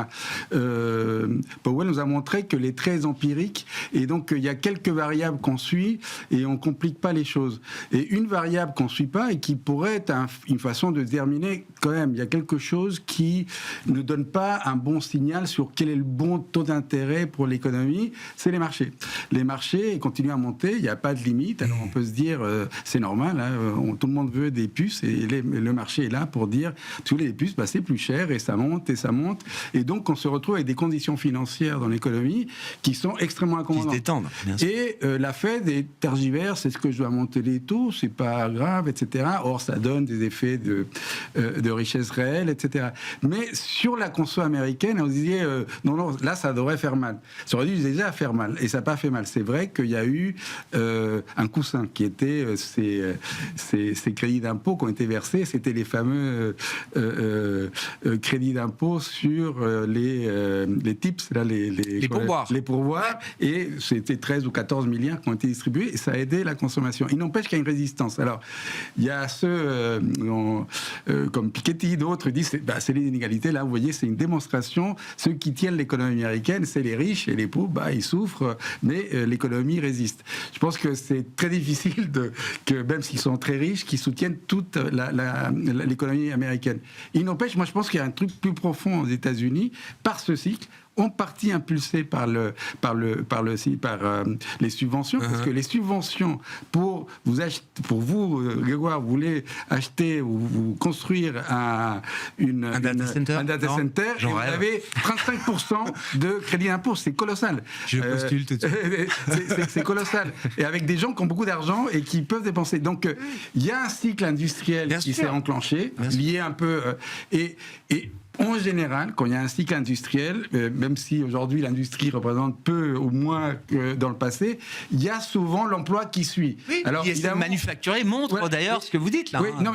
Powell nous a montré que les très empiriques, et donc il y a quelques variables qu'on suit et on ne complique pas les choses. Et une variable qu'on ne suit pas et qui pourrait être une façon de déterminer quand même, il y a quelque chose qui ne donne pas un bon signal sur quel est le bon taux d'intérêt pour l'économie, c'est les marchés. Les marchés continuent à monter, il n'y a pas de limite, alors on peut se dire c'est normal, hein, tout le monde veut des puces et le marché est là pour dire tous les puces, c'est plus cher et ça monte et ça monte. Et donc on se retrouve avec des conditions financières dans l'économie qui sont extrêmement accommodantes. Qui se détendent, bien sûr. Et la Fed est tergiverse, est-ce que je dois monter les taux, c'est pas grave, etc. Or ça donne des effets de richesse réelle, etc. Mais sur la conso américaine, on se disait non, là ça devrait faire mal. Ça aurait dû déjà faire mal et ça n'a pas fait mal. C'est vrai qu'il y a eu un coussin qui était ces crédits d'impôt qui ont été versés, c'était les fameux crédits d'impôt sur les tips, là, les pourboires. Les pourboires, et c'était 13 ou 14 milliards qui ont été distribués et ça a aidé la consommation. Il n'empêche qu'il y a une résistance. Alors, il y a ceux comme Piketty, d'autres disent c'est les inégalités. Là, vous voyez, c'est une démonstration. Ceux qui tiennent l'économie américaine, c'est les riches et les pauvres, ils souffrent, mais l'économie résiste. Je pense que c'est très difficile que même s'ils sont très riches, qu'ils soutiennent toute l'économie américaine. Il n'empêche, moi je pense qu'il y a un truc plus profond aux États-Unis par ce cycle, en partie impulsé par les subventions, parce que les subventions pour vous, Grégoire, vous voulez acheter ou vous construire un data center et vous avez 35% de crédit d'impôt, c'est colossal. Je postule tout de suite. C'est colossal. Et avec des gens qui ont beaucoup d'argent et qui peuvent dépenser. Donc il y a un cycle industriel qui s'est enclenché, lié un peu et en général, quand il y a un cycle industriel, même si aujourd'hui l'industrie représente peu ou moins que dans le passé, il y a souvent l'emploi qui suit. Oui, alors, l'ISM manufacturier montre d'ailleurs ce que vous dites là. Oui, non,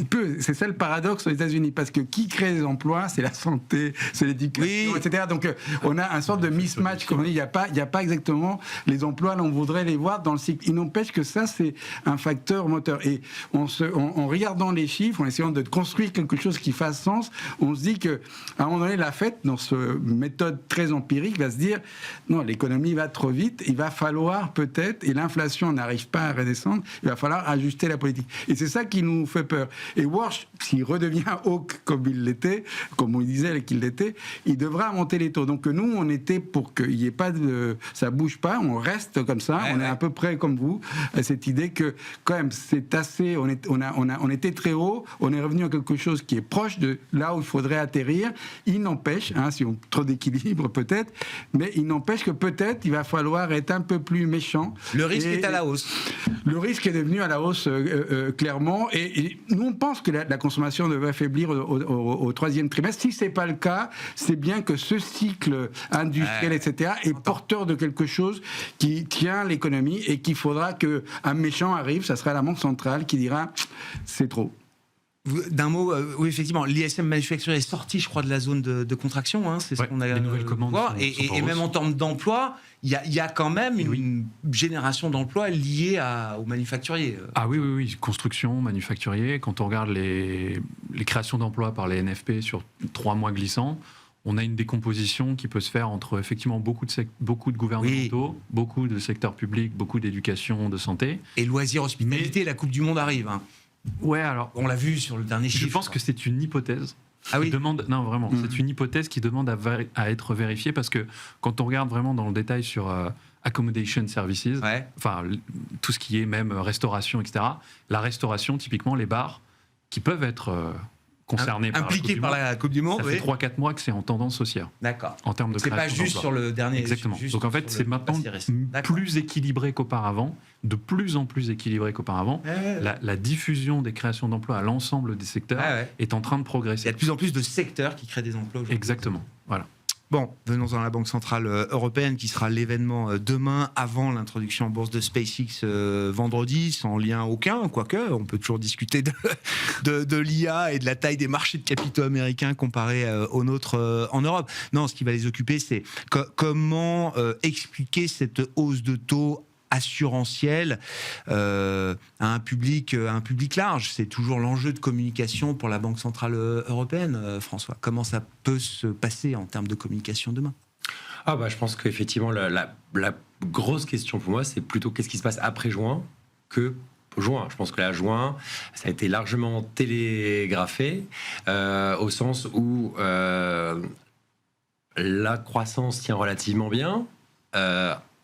peu. C'est ça le paradoxe aux États-Unis, parce que qui crée les emplois, c'est la santé, c'est l'éducation, etc. Donc on a un sorte de mismatch, comme on dit, il n'y a pas exactement les emplois, là on voudrait les voir dans le cycle. Il n'empêche que ça, c'est un facteur moteur. Et en regardant les chiffres, en essayant de construire quelque chose qui fasse sens, on se dit qu'à un moment donné, la Fed, dans cette méthode très empirique, va se dire non, l'économie va trop vite, il va falloir peut-être, et l'inflation n'arrive pas à redescendre, il va falloir ajuster la politique. Et c'est ça qui nous fait peur. Et Walsh, s'il redevient hawk comme il l'était, comme on disait qu'il l'était, il devra monter les taux. Donc nous, on était pour qu'il n'y ait pas de... ça bouge pas, on reste comme ça, on est à peu près comme vous, à cette idée que quand même, c'est assez... On était très haut, on est revenu à quelque chose qui est proche de là où il faudrait atterrir. Il n'empêche, si on trop d'équilibre peut-être, mais il n'empêche que peut-être il va falloir être un peu plus méchant. Le risque est à la hausse. Le risque est devenu à la hausse clairement. Et nous, on pense que la consommation devrait faiblir au troisième trimestre. Si ce n'est pas le cas, c'est bien que ce cycle industriel, etc., est porteur de quelque chose qui tient l'économie et qu'il faudra qu'un méchant arrive, ça sera la banque centrale qui dira c'est trop. D'un mot, oui, effectivement, l'ISM manufacturier est sorti, je crois, de la zone de contraction. C'est ce qu'on a. Les nouvelles commandes. Et même en termes d'emploi, il y a quand même une génération d'emplois liée au manufacturier. Ah oui, construction, manufacturier. Quand on regarde les créations d'emplois par les NFP sur 3 mois glissants, on a une décomposition qui peut se faire entre effectivement beaucoup de gouvernementaux, beaucoup de secteurs publics, beaucoup d'éducation, de santé. Et loisirs, hospitalité, la Coupe du Monde arrive. Hein. Ouais, alors On l'a vu sur le dernier chiffre. je pense que c'est une hypothèse. Ah oui. Non, vraiment, c'est une hypothèse qui demande à être vérifiée parce que quand on regarde vraiment dans le détail sur accommodation services, enfin tout ce qui est même restauration, etc. La restauration, typiquement les bars, qui peuvent être concernés impliqués par la Coupe du Monde. Ça fait 3-4 mois que c'est en tendance haussière. D'accord. En termes de C'est pas création juste d'emplois. sur le dernier. Exactement. Juste Donc en fait, sur c'est le maintenant passé récent. D'accord. plus équilibré qu'auparavant, de plus en plus équilibré qu'auparavant. La diffusion des créations d'emplois à l'ensemble des secteurs est en train de Il y progresser. a de plus en plus de secteurs qui créent des emplois aujourd'hui. Exactement. Voilà. Bon, venons-en à la Banque Centrale Européenne qui sera l'événement demain avant l'introduction en bourse de SpaceX vendredi, sans lien aucun, quoique on peut toujours discuter de l'IA et de la taille des marchés de capitaux américains comparés aux nôtres en Europe. Non, ce qui va les occuper, c'est comment expliquer cette hausse de taux assurantiel à un public large. C'est toujours l'enjeu de communication pour la Banque Centrale Européenne, François. Comment ça peut se passer en termes de communication demain ? Je pense qu'effectivement, la grosse question pour moi, c'est plutôt qu'est-ce qui se passe après juin que juin. Je pense que la juin, ça a été largement télégraphé, au sens où la croissance tient relativement bien.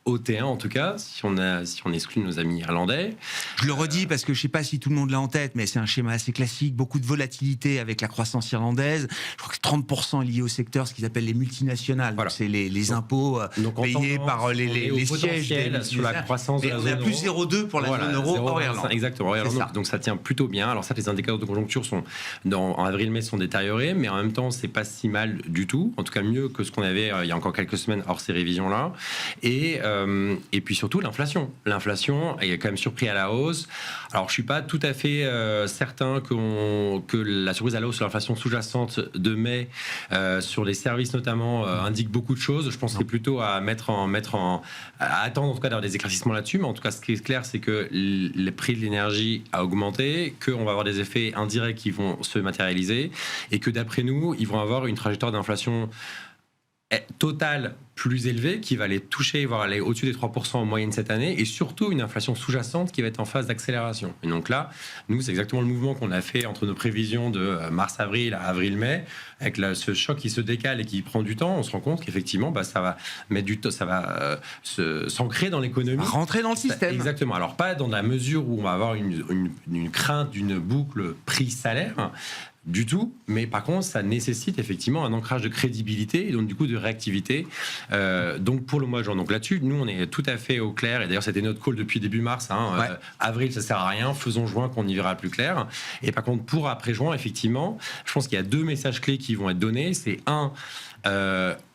Au T1 en tout cas, si on exclut nos amis irlandais. Je le redis parce que je ne sais pas si tout le monde l'a en tête, mais c'est un schéma assez classique, beaucoup de volatilité avec la croissance irlandaise. Je crois que 30% est lié au secteur, ce qu'ils appellent les multinationales. Voilà. Donc c'est les impôts payés par les sièges des sur la croissance de la on zone a plus 0,2 pour la zone euro hors Irlande. Exactement, hors Irlande. Donc ça tient plutôt bien. Alors ça, les indicateurs de conjoncture en avril-mai sont détériorés, mais en même temps, c'est pas si mal du tout. En tout cas, mieux que ce qu'on avait il y a encore quelques semaines hors ces révisions-là. Et puis surtout l'inflation. L'inflation est quand même surpris à la hausse. Alors je suis pas tout à fait certain que la surprise à la hausse sur l'inflation sous-jacente de mai sur les services notamment indique beaucoup de choses. Je pense que c'est plutôt à à attendre en tout cas d'avoir des éclaircissements là-dessus. Mais en tout cas, ce qui est clair, c'est que le prix de l'énergie a augmenté, qu'on va avoir des effets indirects qui vont se matérialiser et que d'après nous, ils vont avoir une trajectoire d'inflation totale plus élevée qui va les toucher, voire aller au-dessus des 3% en moyenne cette année, et surtout une inflation sous-jacente qui va être en phase d'accélération. Et donc là, nous, c'est exactement le mouvement qu'on a fait entre nos prévisions de mars-avril à avril-mai, avec ce choc qui se décale et qui prend du temps. On se rend compte qu'effectivement, ça va mettre du temps, ça va s'ancrer dans l'économie. Rentrer dans le système. Exactement. Alors pas dans la mesure où on va avoir une crainte d'une boucle prix-salaire, du tout, mais par contre, ça nécessite effectivement un ancrage de crédibilité et donc du coup de réactivité. Donc pour le mois de juin, donc là-dessus, nous on est tout à fait au clair. Et d'ailleurs, c'était notre call depuis début mars. Avril, ça sert à rien. Faisons juin qu'on y verra plus clair. Et par contre, pour après juin, effectivement, je pense qu'il y a 2 messages clés qui vont être donnés. C'est on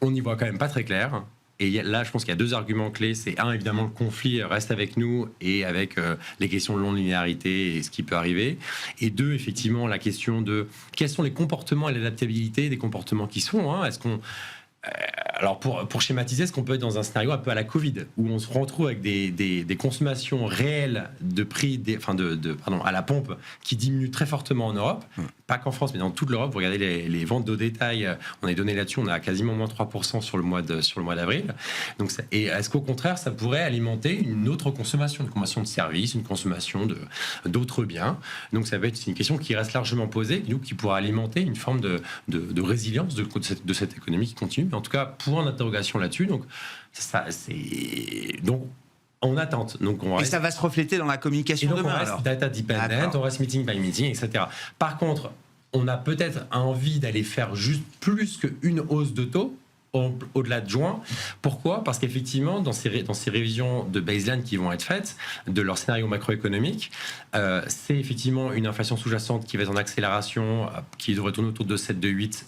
n'y voit quand même pas très clair. Et là, je pense qu'il y a 2 arguments clés. C'est évidemment, le conflit reste avec nous et avec les questions de non-linéarité et ce qui peut arriver. Et 2, effectivement, la question de quels sont les comportements et l'adaptabilité des comportements qui sont. Est-ce qu'on... Alors pour schématiser, est-ce qu'on peut être dans un scénario un peu à la Covid, où on se retrouve avec des consommations réelles de prix, à la pompe, qui diminuent très fortement en Europe, pas qu'en France, mais dans toute l'Europe. Vous regardez les ventes de détail, on est donné là-dessus, on a quasiment moins 3% sur le mois d'avril. Donc, et est-ce qu'au contraire, ça pourrait alimenter une autre consommation, une consommation de services, une consommation d'autres biens? Donc ça va être une question qui reste largement posée, qui pourra alimenter une forme de résilience de cette économie qui continue. Mais en tout cas, point d'interrogation là-dessus. Donc, on attente. Donc et ça va se refléter dans la communication demain. On reste data dependent, on reste meeting by meeting, etc. Par contre, on a peut-être envie d'aller faire juste plus qu'une hausse de taux au-delà de juin. Pourquoi ? Parce qu'effectivement, dans ces révisions de baseline qui vont être faites, de leur scénario macroéconomique, c'est effectivement une inflation sous-jacente qui va être en accélération, qui devrait tourner autour de 7,8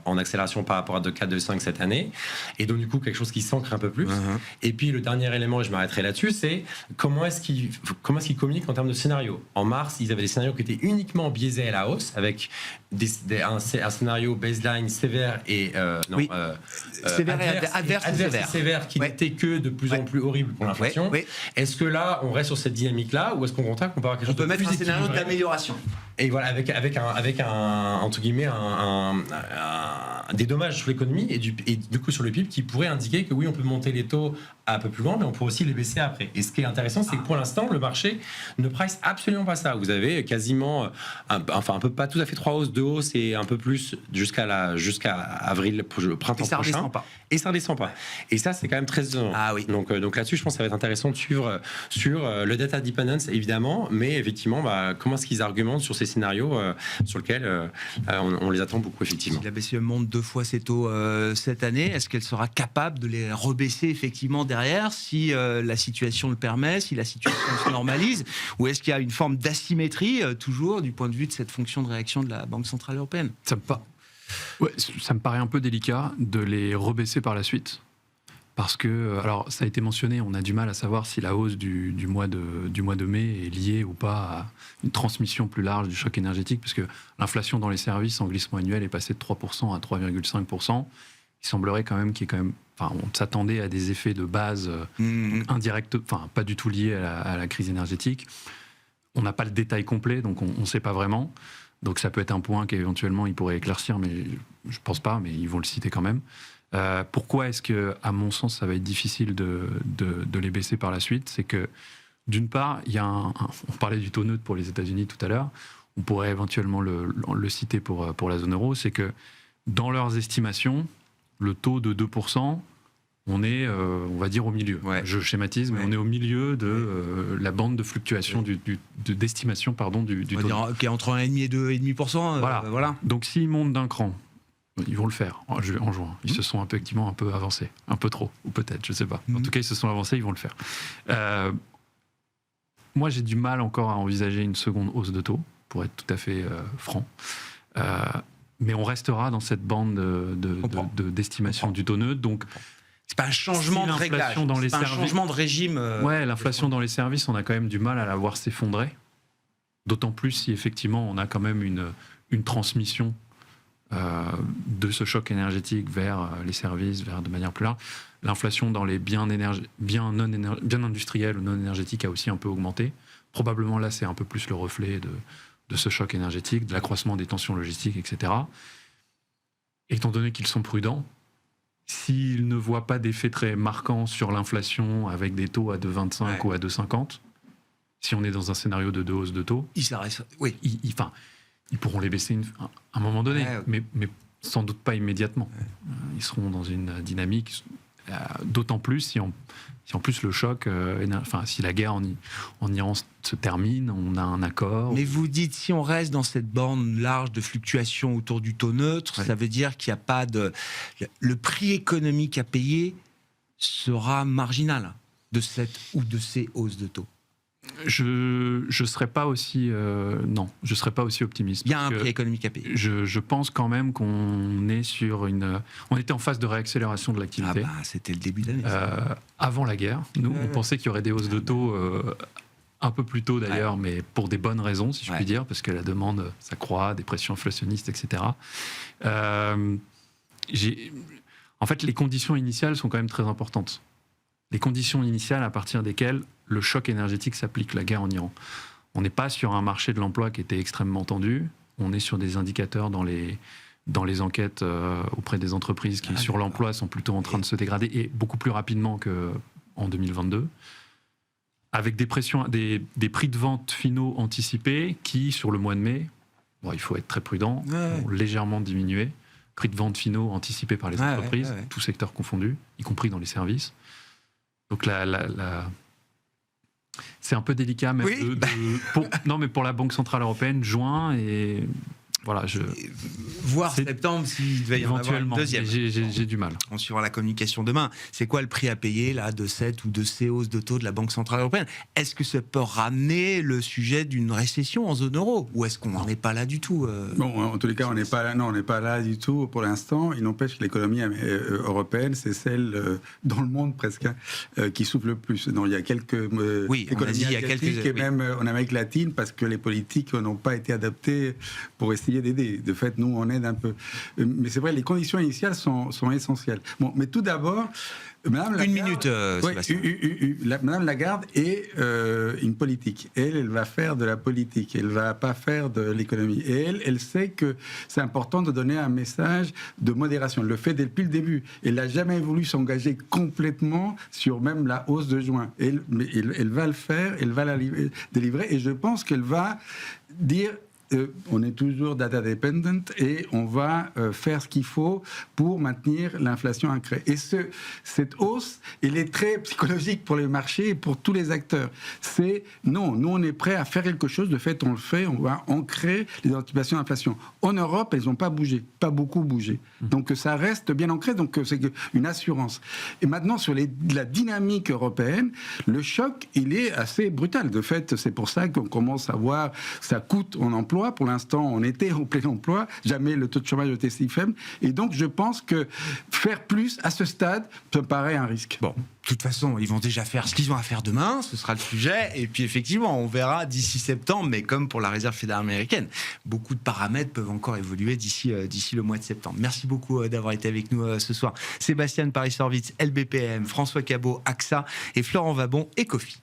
en accélération par rapport à 4,5 cette année. Et donc, du coup, quelque chose qui s'ancre un peu plus. Et puis, le dernier élément, et je m'arrêterai là-dessus, c'est comment est-ce qu'ils communiquent en termes de scénario. En mars, ils avaient des scénarios qui étaient uniquement biaisés à la hausse, avec un scénario baseline sévère et adverse et sévère qui n'était que de plus en plus horrible pour l'inflation. Est-ce que là, on reste sur cette dynamique-là, ou est-ce qu'on peut avoir quelque chose de plus mettre un scénario d'amélioration? Et voilà, avec un entre guillemets des dommages sur l'économie et du coup sur le PIB qui pourraient indiquer que oui, on peut monter les taux un peu plus loin, mais on peut aussi les baisser après. Et ce qui est intéressant, c'est que pour l'instant, le marché ne price absolument pas ça. Vous avez quasiment, un peu pas tout à fait 3 hausses, 2 hausses et un peu plus jusqu'à avril, le printemps prochain. Et ça ne redescend pas. Et ça, c'est quand même très étonnant. Ah oui. Donc là-dessus, je pense que ça va être intéressant de suivre sur le data dependence, évidemment, mais effectivement, comment est-ce qu'ils argumentent sur ces scénarios sur lesquels on les attend beaucoup, effectivement. Si la BCE monte 2 fois ses taux cette année, est-ce qu'elle sera capable de les rebaisser effectivement derrière si la situation le permet, si la situation se normalise, ou est-ce qu'il y a une forme d'asymétrie toujours du point de vue de cette fonction de réaction de la Banque Centrale Européenne ? Ça me paraît un peu délicat de les rebaisser par la suite. Parce que, alors ça a été mentionné, on a du mal à savoir si la hausse du mois de mai est liée ou pas à une transmission plus large du choc énergétique, parce que l'inflation dans les services en glissement annuel est passée de 3% à 3,5%. Il semblerait quand même on s'attendait à des effets de base indirects, pas du tout liés à la crise énergétique. On n'a pas le détail complet, donc on ne sait pas vraiment. Donc ça peut être un point qu'éventuellement ils pourraient éclaircir, mais je ne pense pas, mais ils vont le citer quand même. Pourquoi est-ce que, à mon sens, ça va être difficile de les baisser par la suite ? C'est que, d'une part, il y a on parlait du taux neutre pour les États-Unis tout à l'heure, on pourrait éventuellement le citer pour la zone euro, c'est que dans leurs estimations, le taux de 2%, on est, on va dire, au milieu. Ouais. Je schématise, mais on est au milieu de la bande de fluctuation d'estimation du taux neutre. Qui est entre 1,5 et 2,5%. Voilà. Donc s'ils montent d'un cran, ils vont le faire en juin. Ils se sont effectivement un peu avancés. Un peu trop, ou peut-être, je ne sais pas. En tout cas, ils se sont avancés, ils vont le faire. Moi, j'ai du mal encore à envisager une seconde hausse de taux, pour être tout à fait franc. Mais on restera dans cette bande d'estimation du taux neutre. Donc, c'est pas un changement de réglage, c'est pas un changement de régime. L'inflation dans les services, on a quand même du mal à la voir s'effondrer. D'autant plus si effectivement on a quand même une transmission de ce choc énergétique vers les services, vers de manière plus large. L'inflation dans les biens industriels ou non énergétiques a aussi un peu augmenté. Probablement là, c'est un peu plus le reflet de ce choc énergétique, de l'accroissement des tensions logistiques, etc. Étant donné qu'ils sont prudents, s'ils ne voient pas d'effet très marquant sur l'inflation avec des taux à 2,25 ou à 2,50, si on est dans un scénario de 2 hausses de taux, ils s'arrêtent. Oui. Ils pourront les baisser à un moment donné, okay. mais sans doute pas immédiatement. Ils seront dans une dynamique, d'autant plus si en plus le choc, si la guerre en Iran se termine, on a un accord. Mais vous dites, si on reste dans cette borne large de fluctuation autour du taux neutre, ça veut dire qu'il n'y a pas de... Le prix économique à payer sera marginal de cette ou de ces hausses de taux. Je serais pas aussi je serais pas aussi optimiste. Il y a un prix économique à payer. Je pense quand même qu'on est on était en phase de réaccélération de l'activité. C'était le début d'année. Avant la guerre, nous on pensait qu'il y aurait des hausses de taux un peu plus tôt d'ailleurs, mais pour des bonnes raisons, si je puis dire, parce que la demande s'accroît, des pressions inflationnistes, etc. En fait, les conditions initiales sont quand même très importantes. Les conditions initiales à partir desquelles le choc énergétique s'applique, la guerre en Iran. On n'est pas sur un marché de l'emploi qui était extrêmement tendu, on est sur des indicateurs dans les enquêtes auprès des entreprises qui, sur l'emploi, sont plutôt en train de se dégrader, et beaucoup plus rapidement qu'en 2022, avec des prix de vente finaux anticipés qui, sur le mois de mai, il faut être très prudent, ont légèrement diminué. Prix de vente finaux anticipés par les entreprises, tous secteurs confondus, y compris dans les services. Donc c'est un peu délicat même pour la Banque Centrale Européenne, juin, et voilà, voir septembre s'il devait y en avoir une deuxième. J'ai du mal. On suivra la communication demain. C'est quoi le prix à payer là, de cette ou de ces hausses de taux de la Banque Centrale Européenne ? Est-ce que ça peut ramener le sujet d'une récession en zone euro ? Ou est-ce qu'on n'en est pas là du tout Bon, en tous les cas, on n'est pas là. Non, on n'est pas là du tout pour l'instant. Il n'empêche que l'économie européenne, c'est celle dans le monde presque qui souffre le plus. Non, il y a quelques économies asiatiques et même en Amérique latine, parce que les politiques n'ont pas été adaptées pour essayer oublié d'aider. De fait, nous, on aide un peu. Mais c'est vrai, les conditions initiales sont essentielles. Bon, mais tout d'abord, Madame Lagarde, Une minute, Sébastien. Madame Lagarde est une politique. Elle va faire de la politique. Elle va pas faire de l'économie. Et elle sait que c'est important de donner un message de modération. Elle le fait depuis le début. Elle n'a jamais voulu s'engager complètement sur même la hausse de juin. Mais elle va le faire. Elle va la délivrer. Et je pense qu'elle va dire... on est toujours data dependent et on va faire ce qu'il faut pour maintenir l'inflation ancrée. Et cette hausse, elle est très psychologique pour les marchés et pour tous les acteurs. Nous on est prêt à faire quelque chose. De fait, on le fait. On va ancrer les anticipations d'inflation. En Europe, elles n'ont pas bougé, pas beaucoup bougé. Donc ça reste bien ancré. Donc c'est une assurance. Et maintenant sur la dynamique européenne, le choc, il est assez brutal. De fait, c'est pour ça qu'on commence à voir ça coûte en emploi. Pour l'instant, on était en plein emploi. Jamais le taux de chômage était si faible. Et donc, je pense que faire plus à ce stade me paraît un risque. Bon, de toute façon, ils vont déjà faire ce qu'ils ont à faire demain. Ce sera le sujet. Et puis, effectivement, on verra d'ici septembre. Mais comme pour la Réserve fédérale américaine, beaucoup de paramètres peuvent encore évoluer d'ici le mois de septembre. Merci beaucoup d'avoir été avec nous ce soir. Sébastien Paris-Horvitz, LBPM, François Cabot, AXA et Florent Vabon, Ecofi.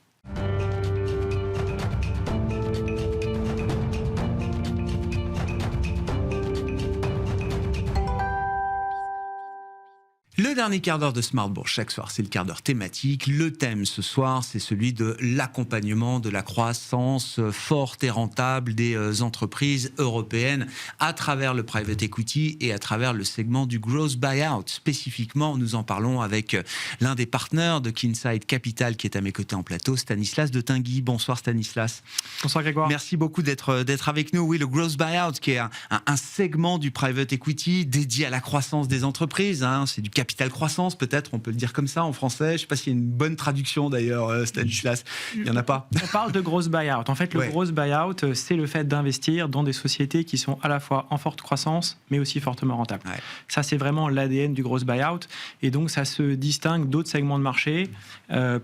Le dernier quart d'heure de Smart Bourse, chaque soir, c'est le quart d'heure thématique. Le thème ce soir, c'est celui de l'accompagnement de la croissance forte et rentable des entreprises européennes à travers le private equity et à travers le segment du growth buyout. Spécifiquement, nous en parlons avec l'un des partenaires de Kinside Capital qui est à mes côtés en plateau, Stanislas de Tinguy. Bonsoir Stanislas. Bonsoir Grégoire. Merci beaucoup d'être avec nous. Oui, le growth buyout qui est un segment du private equity dédié à la croissance des entreprises. Hein. C'est du capital croissance, peut-être, on peut le dire comme ça en français. Je ne sais pas s'il y a une bonne traduction d'ailleurs, Stanislas. Il n'y en a pas. On parle de gross buyout. En fait, le gross buyout, c'est le fait d'investir dans des sociétés qui sont à la fois en forte croissance, mais aussi fortement rentables. Ouais. Ça, c'est vraiment l'ADN du gross buyout. Et donc, ça se distingue d'autres segments de marché,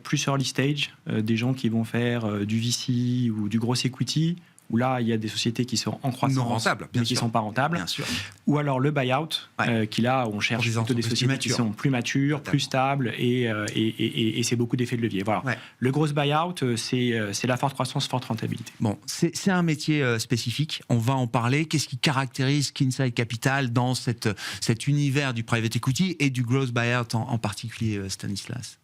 plus early stage, des gens qui vont faire du VC ou du gross equity, où là, il y a des sociétés qui sont en croissance, non rentables, mais qui ne sont pas rentables. Bien sûr. Ou alors le buyout, qui là, on cherche plutôt des sociétés qui sont plus matures, plus stables, et c'est beaucoup d'effets de levier. Voilà. Ouais. Le gros buyout, c'est la forte croissance, forte rentabilité. Bon, c'est un métier spécifique, on va en parler. Qu'est-ce qui caractérise Kinside Capital dans cet univers du private equity et du growth buyout en particulier, Stanislas ?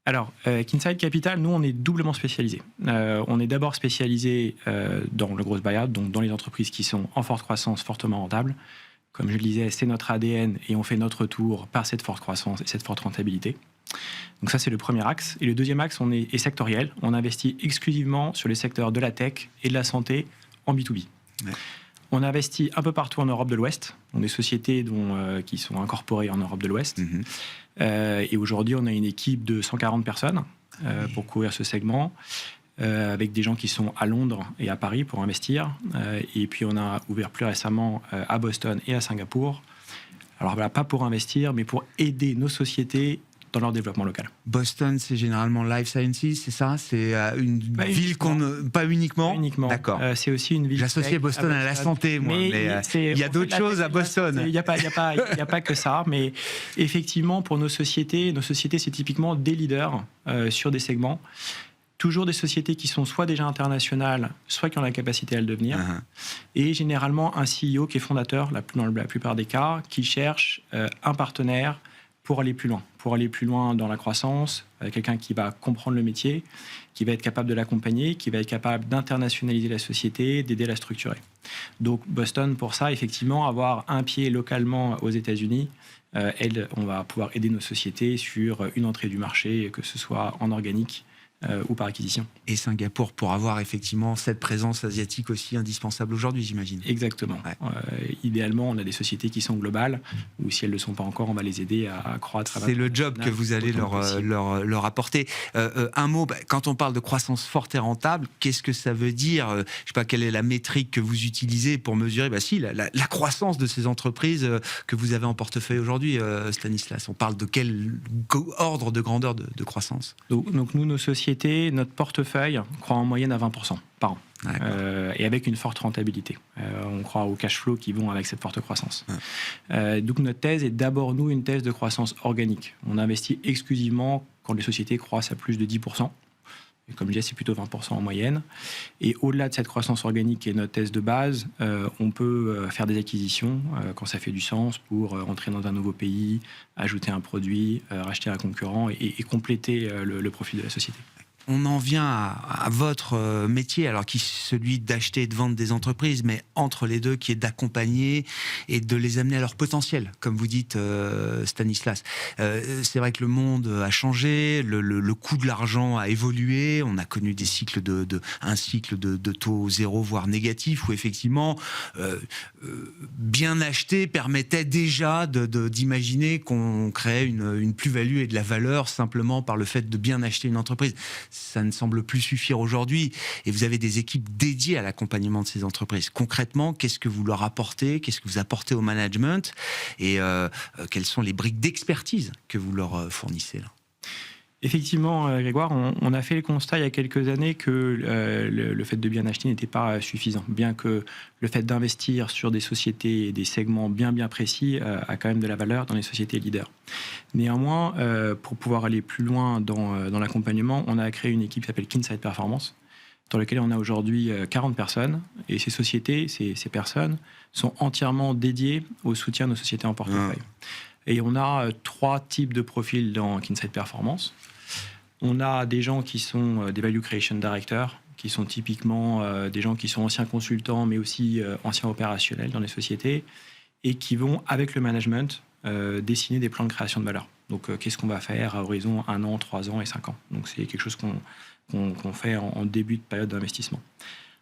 Alors, Kinside Capital, nous, on est doublement spécialisés. On est d'abord spécialisé dans le growth buyout, donc dans les entreprises qui sont en forte croissance, fortement rentables. Comme je le disais, c'est notre ADN et on fait notre tour par cette forte croissance et cette forte rentabilité. Donc ça, c'est le premier axe. Et le deuxième axe, est sectoriel. On investit exclusivement sur les secteurs de la tech et de la santé en B2B. Ouais. On investit un peu partout en Europe de l'Ouest. On a des sociétés qui sont incorporées en Europe de l'Ouest. Mmh. Et aujourd'hui, on a une équipe de 140 personnes pour couvrir ce segment, avec des gens qui sont à Londres et à Paris pour investir. Et puis, on a ouvert plus récemment à Boston et à Singapour. Alors, voilà, pas pour investir, mais pour aider nos sociétés dans leur développement local. Boston, c'est généralement Life Sciences, c'est ça ? C'est une ville qu'on ne... Pas uniquement. Pas uniquement. D'accord. C'est aussi une ville... J'associe Boston à la santé, moi. Mais il y a d'autres choses à Boston. Il n'y a pas que ça. Mais effectivement, pour nos sociétés, c'est typiquement des leaders sur des segments. Toujours des sociétés qui sont soit déjà internationales, soit qui ont la capacité à le devenir. Uh-huh. Et généralement, un CEO qui est fondateur, dans la plupart des cas, qui cherche un partenaire pour aller plus loin dans la croissance, quelqu'un qui va comprendre le métier, qui va être capable de l'accompagner, qui va être capable d'internationaliser la société, d'aider à la structurer. Donc Boston, pour ça, effectivement, avoir un pied localement aux États-Unis, on va pouvoir aider nos sociétés sur une entrée du marché, que ce soit en organique ou par acquisition. Et Singapour pour avoir effectivement cette présence asiatique aussi indispensable aujourd'hui, j'imagine. Exactement. Ouais. Idéalement, on a des sociétés qui sont globales, ou si elles ne le sont pas encore, on va les aider à croître. C'est le job que vous allez leur apporter. Un mot, quand on parle de croissance forte et rentable, qu'est-ce que ça veut dire ? Je ne sais pas quelle est la métrique que vous utilisez pour mesurer la croissance de ces entreprises que vous avez en portefeuille aujourd'hui, Stanislas. On parle de quel ordre de grandeur de croissance ? Donc nous, nos sociétés, société, notre portefeuille croît en moyenne à 20% par an. Et avec une forte rentabilité. On croit aux cash flows qui vont avec cette forte croissance. Donc notre thèse est d'abord, nous, une thèse de croissance organique. On investit exclusivement quand les sociétés croissent à plus de 10%. Et comme je disais, c'est plutôt 20% en moyenne. Et au-delà de cette croissance organique qui est notre thèse de base, on peut faire des acquisitions quand ça fait du sens pour entrer dans un nouveau pays, ajouter un produit, racheter un concurrent et compléter le profil de la société. On en vient à votre métier, alors qui est celui d'acheter et de vendre des entreprises, mais entre les deux, qui est d'accompagner et de les amener à leur potentiel, comme vous dites, Stanislas. C'est vrai que le monde a changé, le coût de l'argent a évolué, on a connu des cycles un cycle de taux zéro, voire négatif, où effectivement, bien acheter permettait déjà d'imaginer qu'on créait une plus-value et de la valeur simplement par le fait de bien acheter une entreprise. Ça ne semble plus suffire aujourd'hui. Et vous avez des équipes dédiées à l'accompagnement de ces entreprises. Concrètement, qu'est-ce que vous leur apportez? Qu'est-ce que vous apportez au management? Et quelles sont les briques d'expertise que vous leur fournissez là? Effectivement, Grégoire, on a fait le constat il y a quelques années que le fait de bien acheter n'était pas suffisant. Bien que le fait d'investir sur des sociétés et des segments bien précis a quand même de la valeur dans les sociétés leaders. Néanmoins, pour pouvoir aller plus loin dans l'accompagnement, on a créé une équipe qui s'appelle Kinsight Performance, dans laquelle on a aujourd'hui 40 personnes. Et ces sociétés, ces personnes, sont entièrement dédiées au soutien de nos sociétés en portefeuille. Et on a 3 types de profils dans Kinsight Performance. On a des gens qui sont des Value Creation Directors, qui sont typiquement des gens qui sont anciens consultants, mais aussi anciens opérationnels dans les sociétés, et qui vont, avec le management, dessiner des plans de création de valeur. Donc, qu'est-ce qu'on va faire à horizon 1 an, 3 ans et 5 ans. Donc, c'est quelque chose qu'on fait en début de période d'investissement.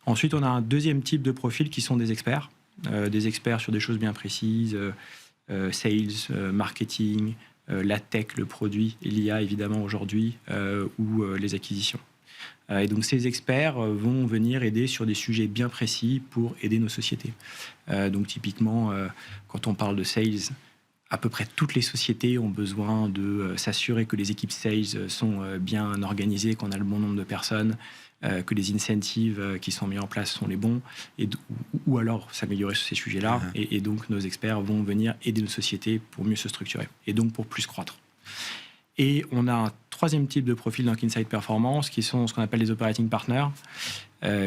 Ensuite, on a un deuxième type de profil qui sont des experts sur des choses bien précises, sales, marketing, la tech, le produit, l'IA évidemment aujourd'hui, ou les acquisitions. Et donc ces experts vont venir aider sur des sujets bien précis pour aider nos sociétés. Donc typiquement, quand on parle de sales, à peu près toutes les sociétés ont besoin de s'assurer que les équipes sales sont bien organisées, qu'on a le bon nombre de personnes, que les incentives qui sont mis en place sont les bons, ou alors s'améliorer sur ces sujets-là. Et donc, nos experts vont venir aider nos sociétés pour mieux se structurer, et donc pour plus croître. Et on a un troisième type de profil dans Kinsight Performance, qui sont ce qu'on appelle les operating partners,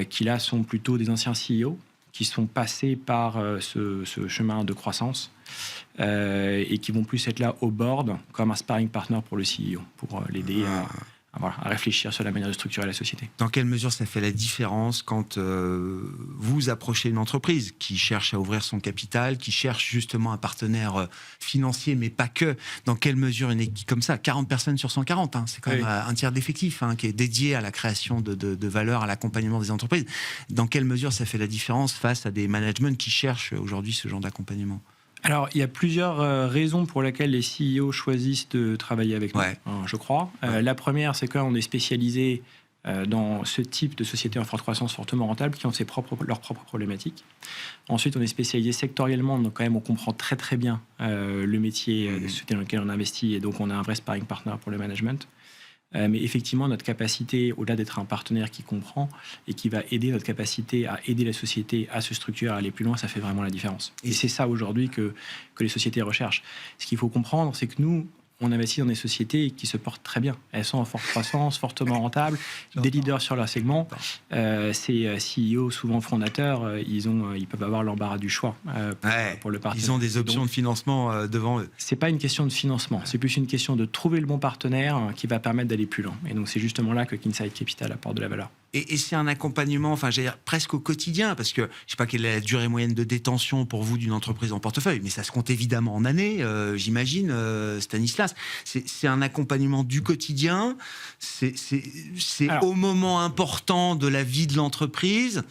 qui là sont plutôt des anciens CEO, qui sont passés par ce chemin de croissance, et qui vont plus être là au board, comme un sparring partner pour le CEO, pour l'aider à réfléchir sur la manière de structurer la société. Dans quelle mesure ça fait la différence quand vous approchez une entreprise qui cherche à ouvrir son capital, qui cherche justement un partenaire financier, mais pas que? Dans quelle mesure une équipe comme ça, 40 personnes sur 140, c'est quand même un tiers d'effectif qui est dédié à la création de valeur, à l'accompagnement des entreprises. Dans quelle mesure ça fait la différence face à des managements qui cherchent aujourd'hui ce genre d'accompagnement? Alors, il y a plusieurs raisons pour lesquelles les CEO choisissent de travailler avec nous, je crois. La première, c'est qu'on est spécialisé dans ce type de société en forte croissance, fortement rentable, qui ont leurs propres problématiques. Ensuite, on est spécialisé sectoriellement, donc quand même, on comprend très très bien le métier de société dans lequel on investit, et donc on a un vrai sparring partner pour le management. Mais effectivement, notre capacité, au-delà d'être un partenaire qui comprend et qui va aider notre capacité à aider la société à se structurer, à aller plus loin, ça fait vraiment la différence. Et c'est ça aujourd'hui que les sociétés recherchent. Ce qu'il faut comprendre, c'est que nous, on investit dans des sociétés qui se portent très bien. Elles sont en forte croissance, fortement rentables, des leaders sur leur segment. Ces CEO, souvent fondateurs, ils peuvent avoir l'embarras du choix pour le partenaire. Ils ont des options de financement devant eux. C'est pas une question de financement, c'est plus une question de trouver le bon partenaire qui va permettre d'aller plus loin. Et donc c'est justement là que Kinsight Capital apporte de la valeur. Et c'est un accompagnement, j'allais dire, presque au quotidien, parce que je ne sais pas quelle est la durée moyenne de détention pour vous d'une entreprise en portefeuille, mais ça se compte évidemment en années, j'imagine, Stanislas. C'est un accompagnement du quotidien, c'est au moment important de la vie de l'entreprise.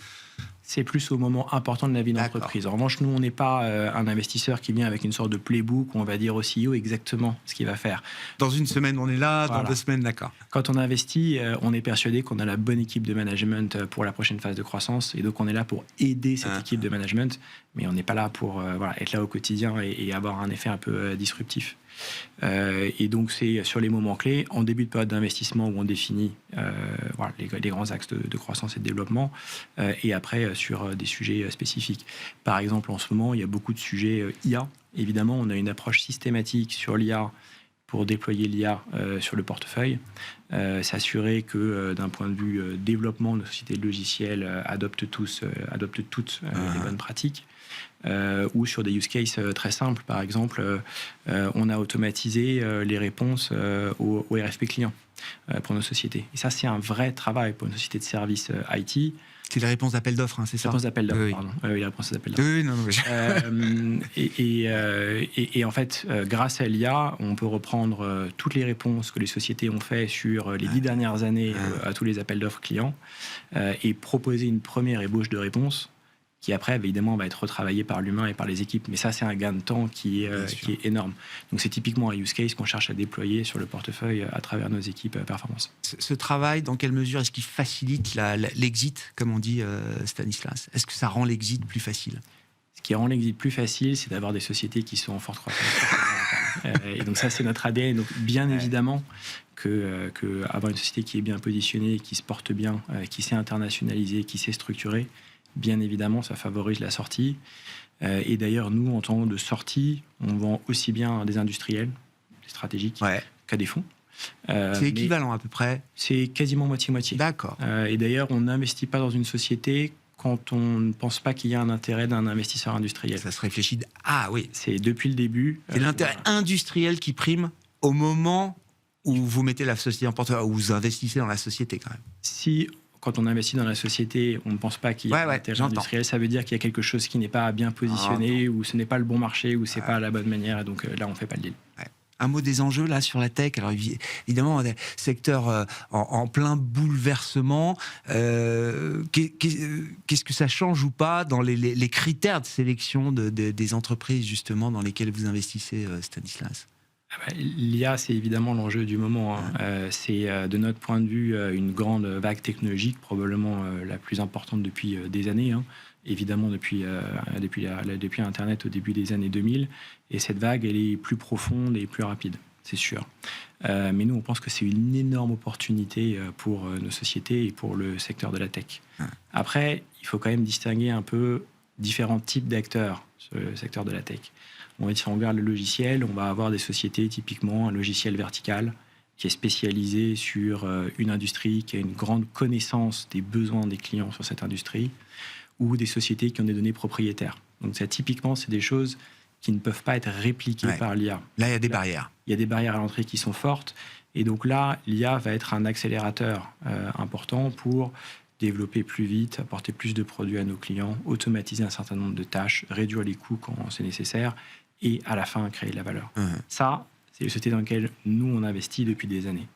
C'est plus au moment important de la vie d'entreprise. En revanche, nous, on n'est pas un investisseur qui vient avec une sorte de playbook où on va dire au CEO exactement ce qu'il va faire. Dans une semaine, on est là, Voilà. dans 2 semaines, d'accord. Quand on investit, on est persuadé qu'on a la bonne équipe de management pour la prochaine phase de croissance. Et donc, on est là pour aider cette équipe de management. Mais on n'est pas là pour être là au quotidien et avoir un effet un peu disruptif. Et donc, c'est sur les moments clés, en début de période d'investissement, où on définit les grands axes de croissance et de développement, et après sur des sujets spécifiques. Par exemple, en ce moment, il y a beaucoup de sujets IA. Évidemment, on a une approche systématique sur l'IA pour déployer l'IA sur le portefeuille, s'assurer que d'un point de vue développement, nos sociétés de logiciels adoptent toutes les bonnes pratiques. Ou sur des use cases très simples. Par exemple, on a automatisé les réponses au RFP client pour nos sociétés. Et ça, c'est un vrai travail pour une société de services IT. C'est les réponses d'appel d'offres, hein, c'est ça? Réponse d'appel d'offres, Oui. pardon. Oui, la réponse d'appel d'offres. Oui, non, non, Et en fait, grâce à l'IA, on peut reprendre toutes les réponses que les sociétés ont fait sur les 10 dernières années à tous les appels d'offres clients et proposer une première ébauche de réponse qui après, évidemment, va être retravaillée par l'humain et par les équipes. Mais ça, c'est un gain de temps qui est énorme. Donc, c'est typiquement un use case qu'on cherche à déployer sur le portefeuille à travers nos équipes performance. Ce travail, dans quelle mesure est-ce qu'il facilite l'exit, comme on dit, Stanislas? Est-ce que ça rend l'exit plus facile? Ce qui rend l'exit plus facile, c'est d'avoir des sociétés qui sont en forte croissance. Et donc ça, c'est notre ADN. Donc bien évidemment que avoir une société qui est bien positionnée, qui se porte bien, qui sait internationaliser, qui sait structurer, bien évidemment, ça favorise la sortie. Et d'ailleurs, nous, en temps de sortie, on vend aussi bien à des industriels, des stratégiques, qu'à des fonds. C'est équivalent à peu près? C'est quasiment moitié-moitié. D'accord. Et d'ailleurs, on n'investit pas dans une société quand on ne pense pas qu'il y a un intérêt d'un investisseur industriel. Ça se réfléchit. Ah oui. C'est depuis le début. C'est l'intérêt industriel qui prime au moment où vous mettez la société en portefeuille, où vous investissez dans la société quand même. Si, quand on investit dans la société, on ne pense pas qu'il y a un intérêt industriel, ça veut dire qu'il y a quelque chose qui n'est pas bien positionné, ou ce n'est pas le bon marché, ou ce n'est pas la bonne manière, et donc là, on ne fait pas le deal. Un mot des enjeux là sur la tech. Alors évidemment, secteur en plein bouleversement. Qu'est-ce que ça change ou pas dans les critères de sélection des entreprises justement dans lesquelles vous investissez, Stanislas? L'IA, c'est évidemment l'enjeu du moment. C'est de notre point de vue une grande vague technologique, probablement la plus importante depuis des années. Évidemment depuis Internet au début des années 2000. Et cette vague, elle est plus profonde et plus rapide, c'est sûr. Mais nous, on pense que c'est une énorme opportunité pour nos sociétés et pour le secteur de la tech. Après, il faut quand même distinguer un peu différents types d'acteurs sur le secteur de la tech. Si on regarde le logiciel, on va avoir des sociétés, typiquement un logiciel vertical, qui est spécialisé sur une industrie, qui a une grande connaissance des besoins des clients sur cette industrie, ou des sociétés qui ont des données propriétaires. Donc ça, typiquement, c'est des choses qui ne peuvent pas être répliquées par l'IA. Là, il y a des barrières. Il y a des barrières à l'entrée qui sont fortes. Et donc là, l'IA va être un accélérateur important pour développer plus vite, apporter plus de produits à nos clients, automatiser un certain nombre de tâches, réduire les coûts quand c'est nécessaire, et à la fin, créer de la valeur. Ça, c'est les sociétés dans lesquelles nous, on investit depuis des années.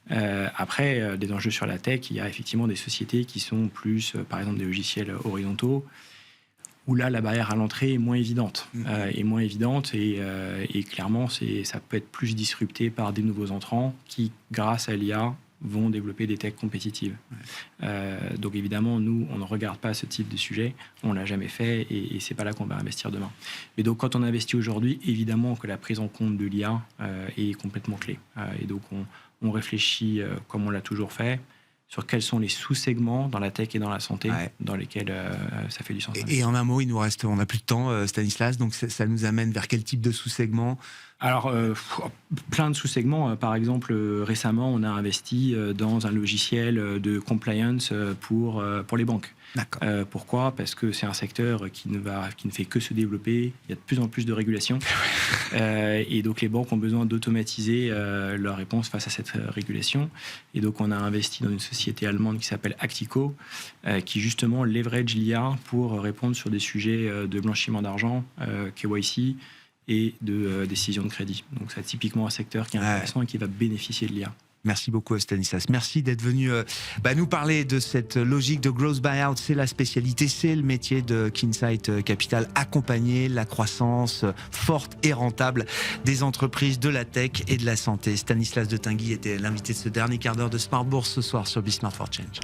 Après, des enjeux sur la tech, il y a effectivement des sociétés qui sont plus, par exemple, des logiciels horizontaux, où là, la barrière à l'entrée est moins évidente. Et clairement, ça peut être plus disrupté par des nouveaux entrants qui, grâce à l'IA, vont développer des techs compétitives. Donc évidemment, nous, on ne regarde pas ce type de sujet, on ne l'a jamais fait et c'est pas là qu'on va investir demain. Et donc quand on investit aujourd'hui, évidemment que la prise en compte de l'IA est complètement clé. Et donc on réfléchit, comme on l'a toujours fait, sur quels sont les sous-segments dans la tech et dans la santé dans lesquels ça fait du sens. Et en un mot, on n'a plus de temps, Stanislas, donc ça nous amène vers quel type de sous-segments? Alors, plein de sous-segments. Par exemple, récemment, on a investi dans un logiciel de compliance pour les banques. D'accord. Pourquoi? Parce que c'est un secteur qui ne fait que se développer. Il y a de plus en plus de régulations. Et donc, les banques ont besoin d'automatiser leur réponse face à cette régulation. Et donc, on a investi dans une société allemande qui s'appelle Actico, qui justement leverage l'IA pour répondre sur des sujets de blanchiment d'argent, KYC, et de décision de crédit. Donc c'est typiquement un secteur qui est intéressant et qui va bénéficier de l'IA. Merci beaucoup Stanislas. Merci d'être venu nous parler de cette logique de growth buyout. C'est la spécialité, c'est le métier de Kinsight Capital, accompagner la croissance forte et rentable des entreprises de la tech et de la santé. Stanislas de Tinguy était l'invité de ce dernier quart d'heure de Smart Bourse ce soir sur Be Smart for Change.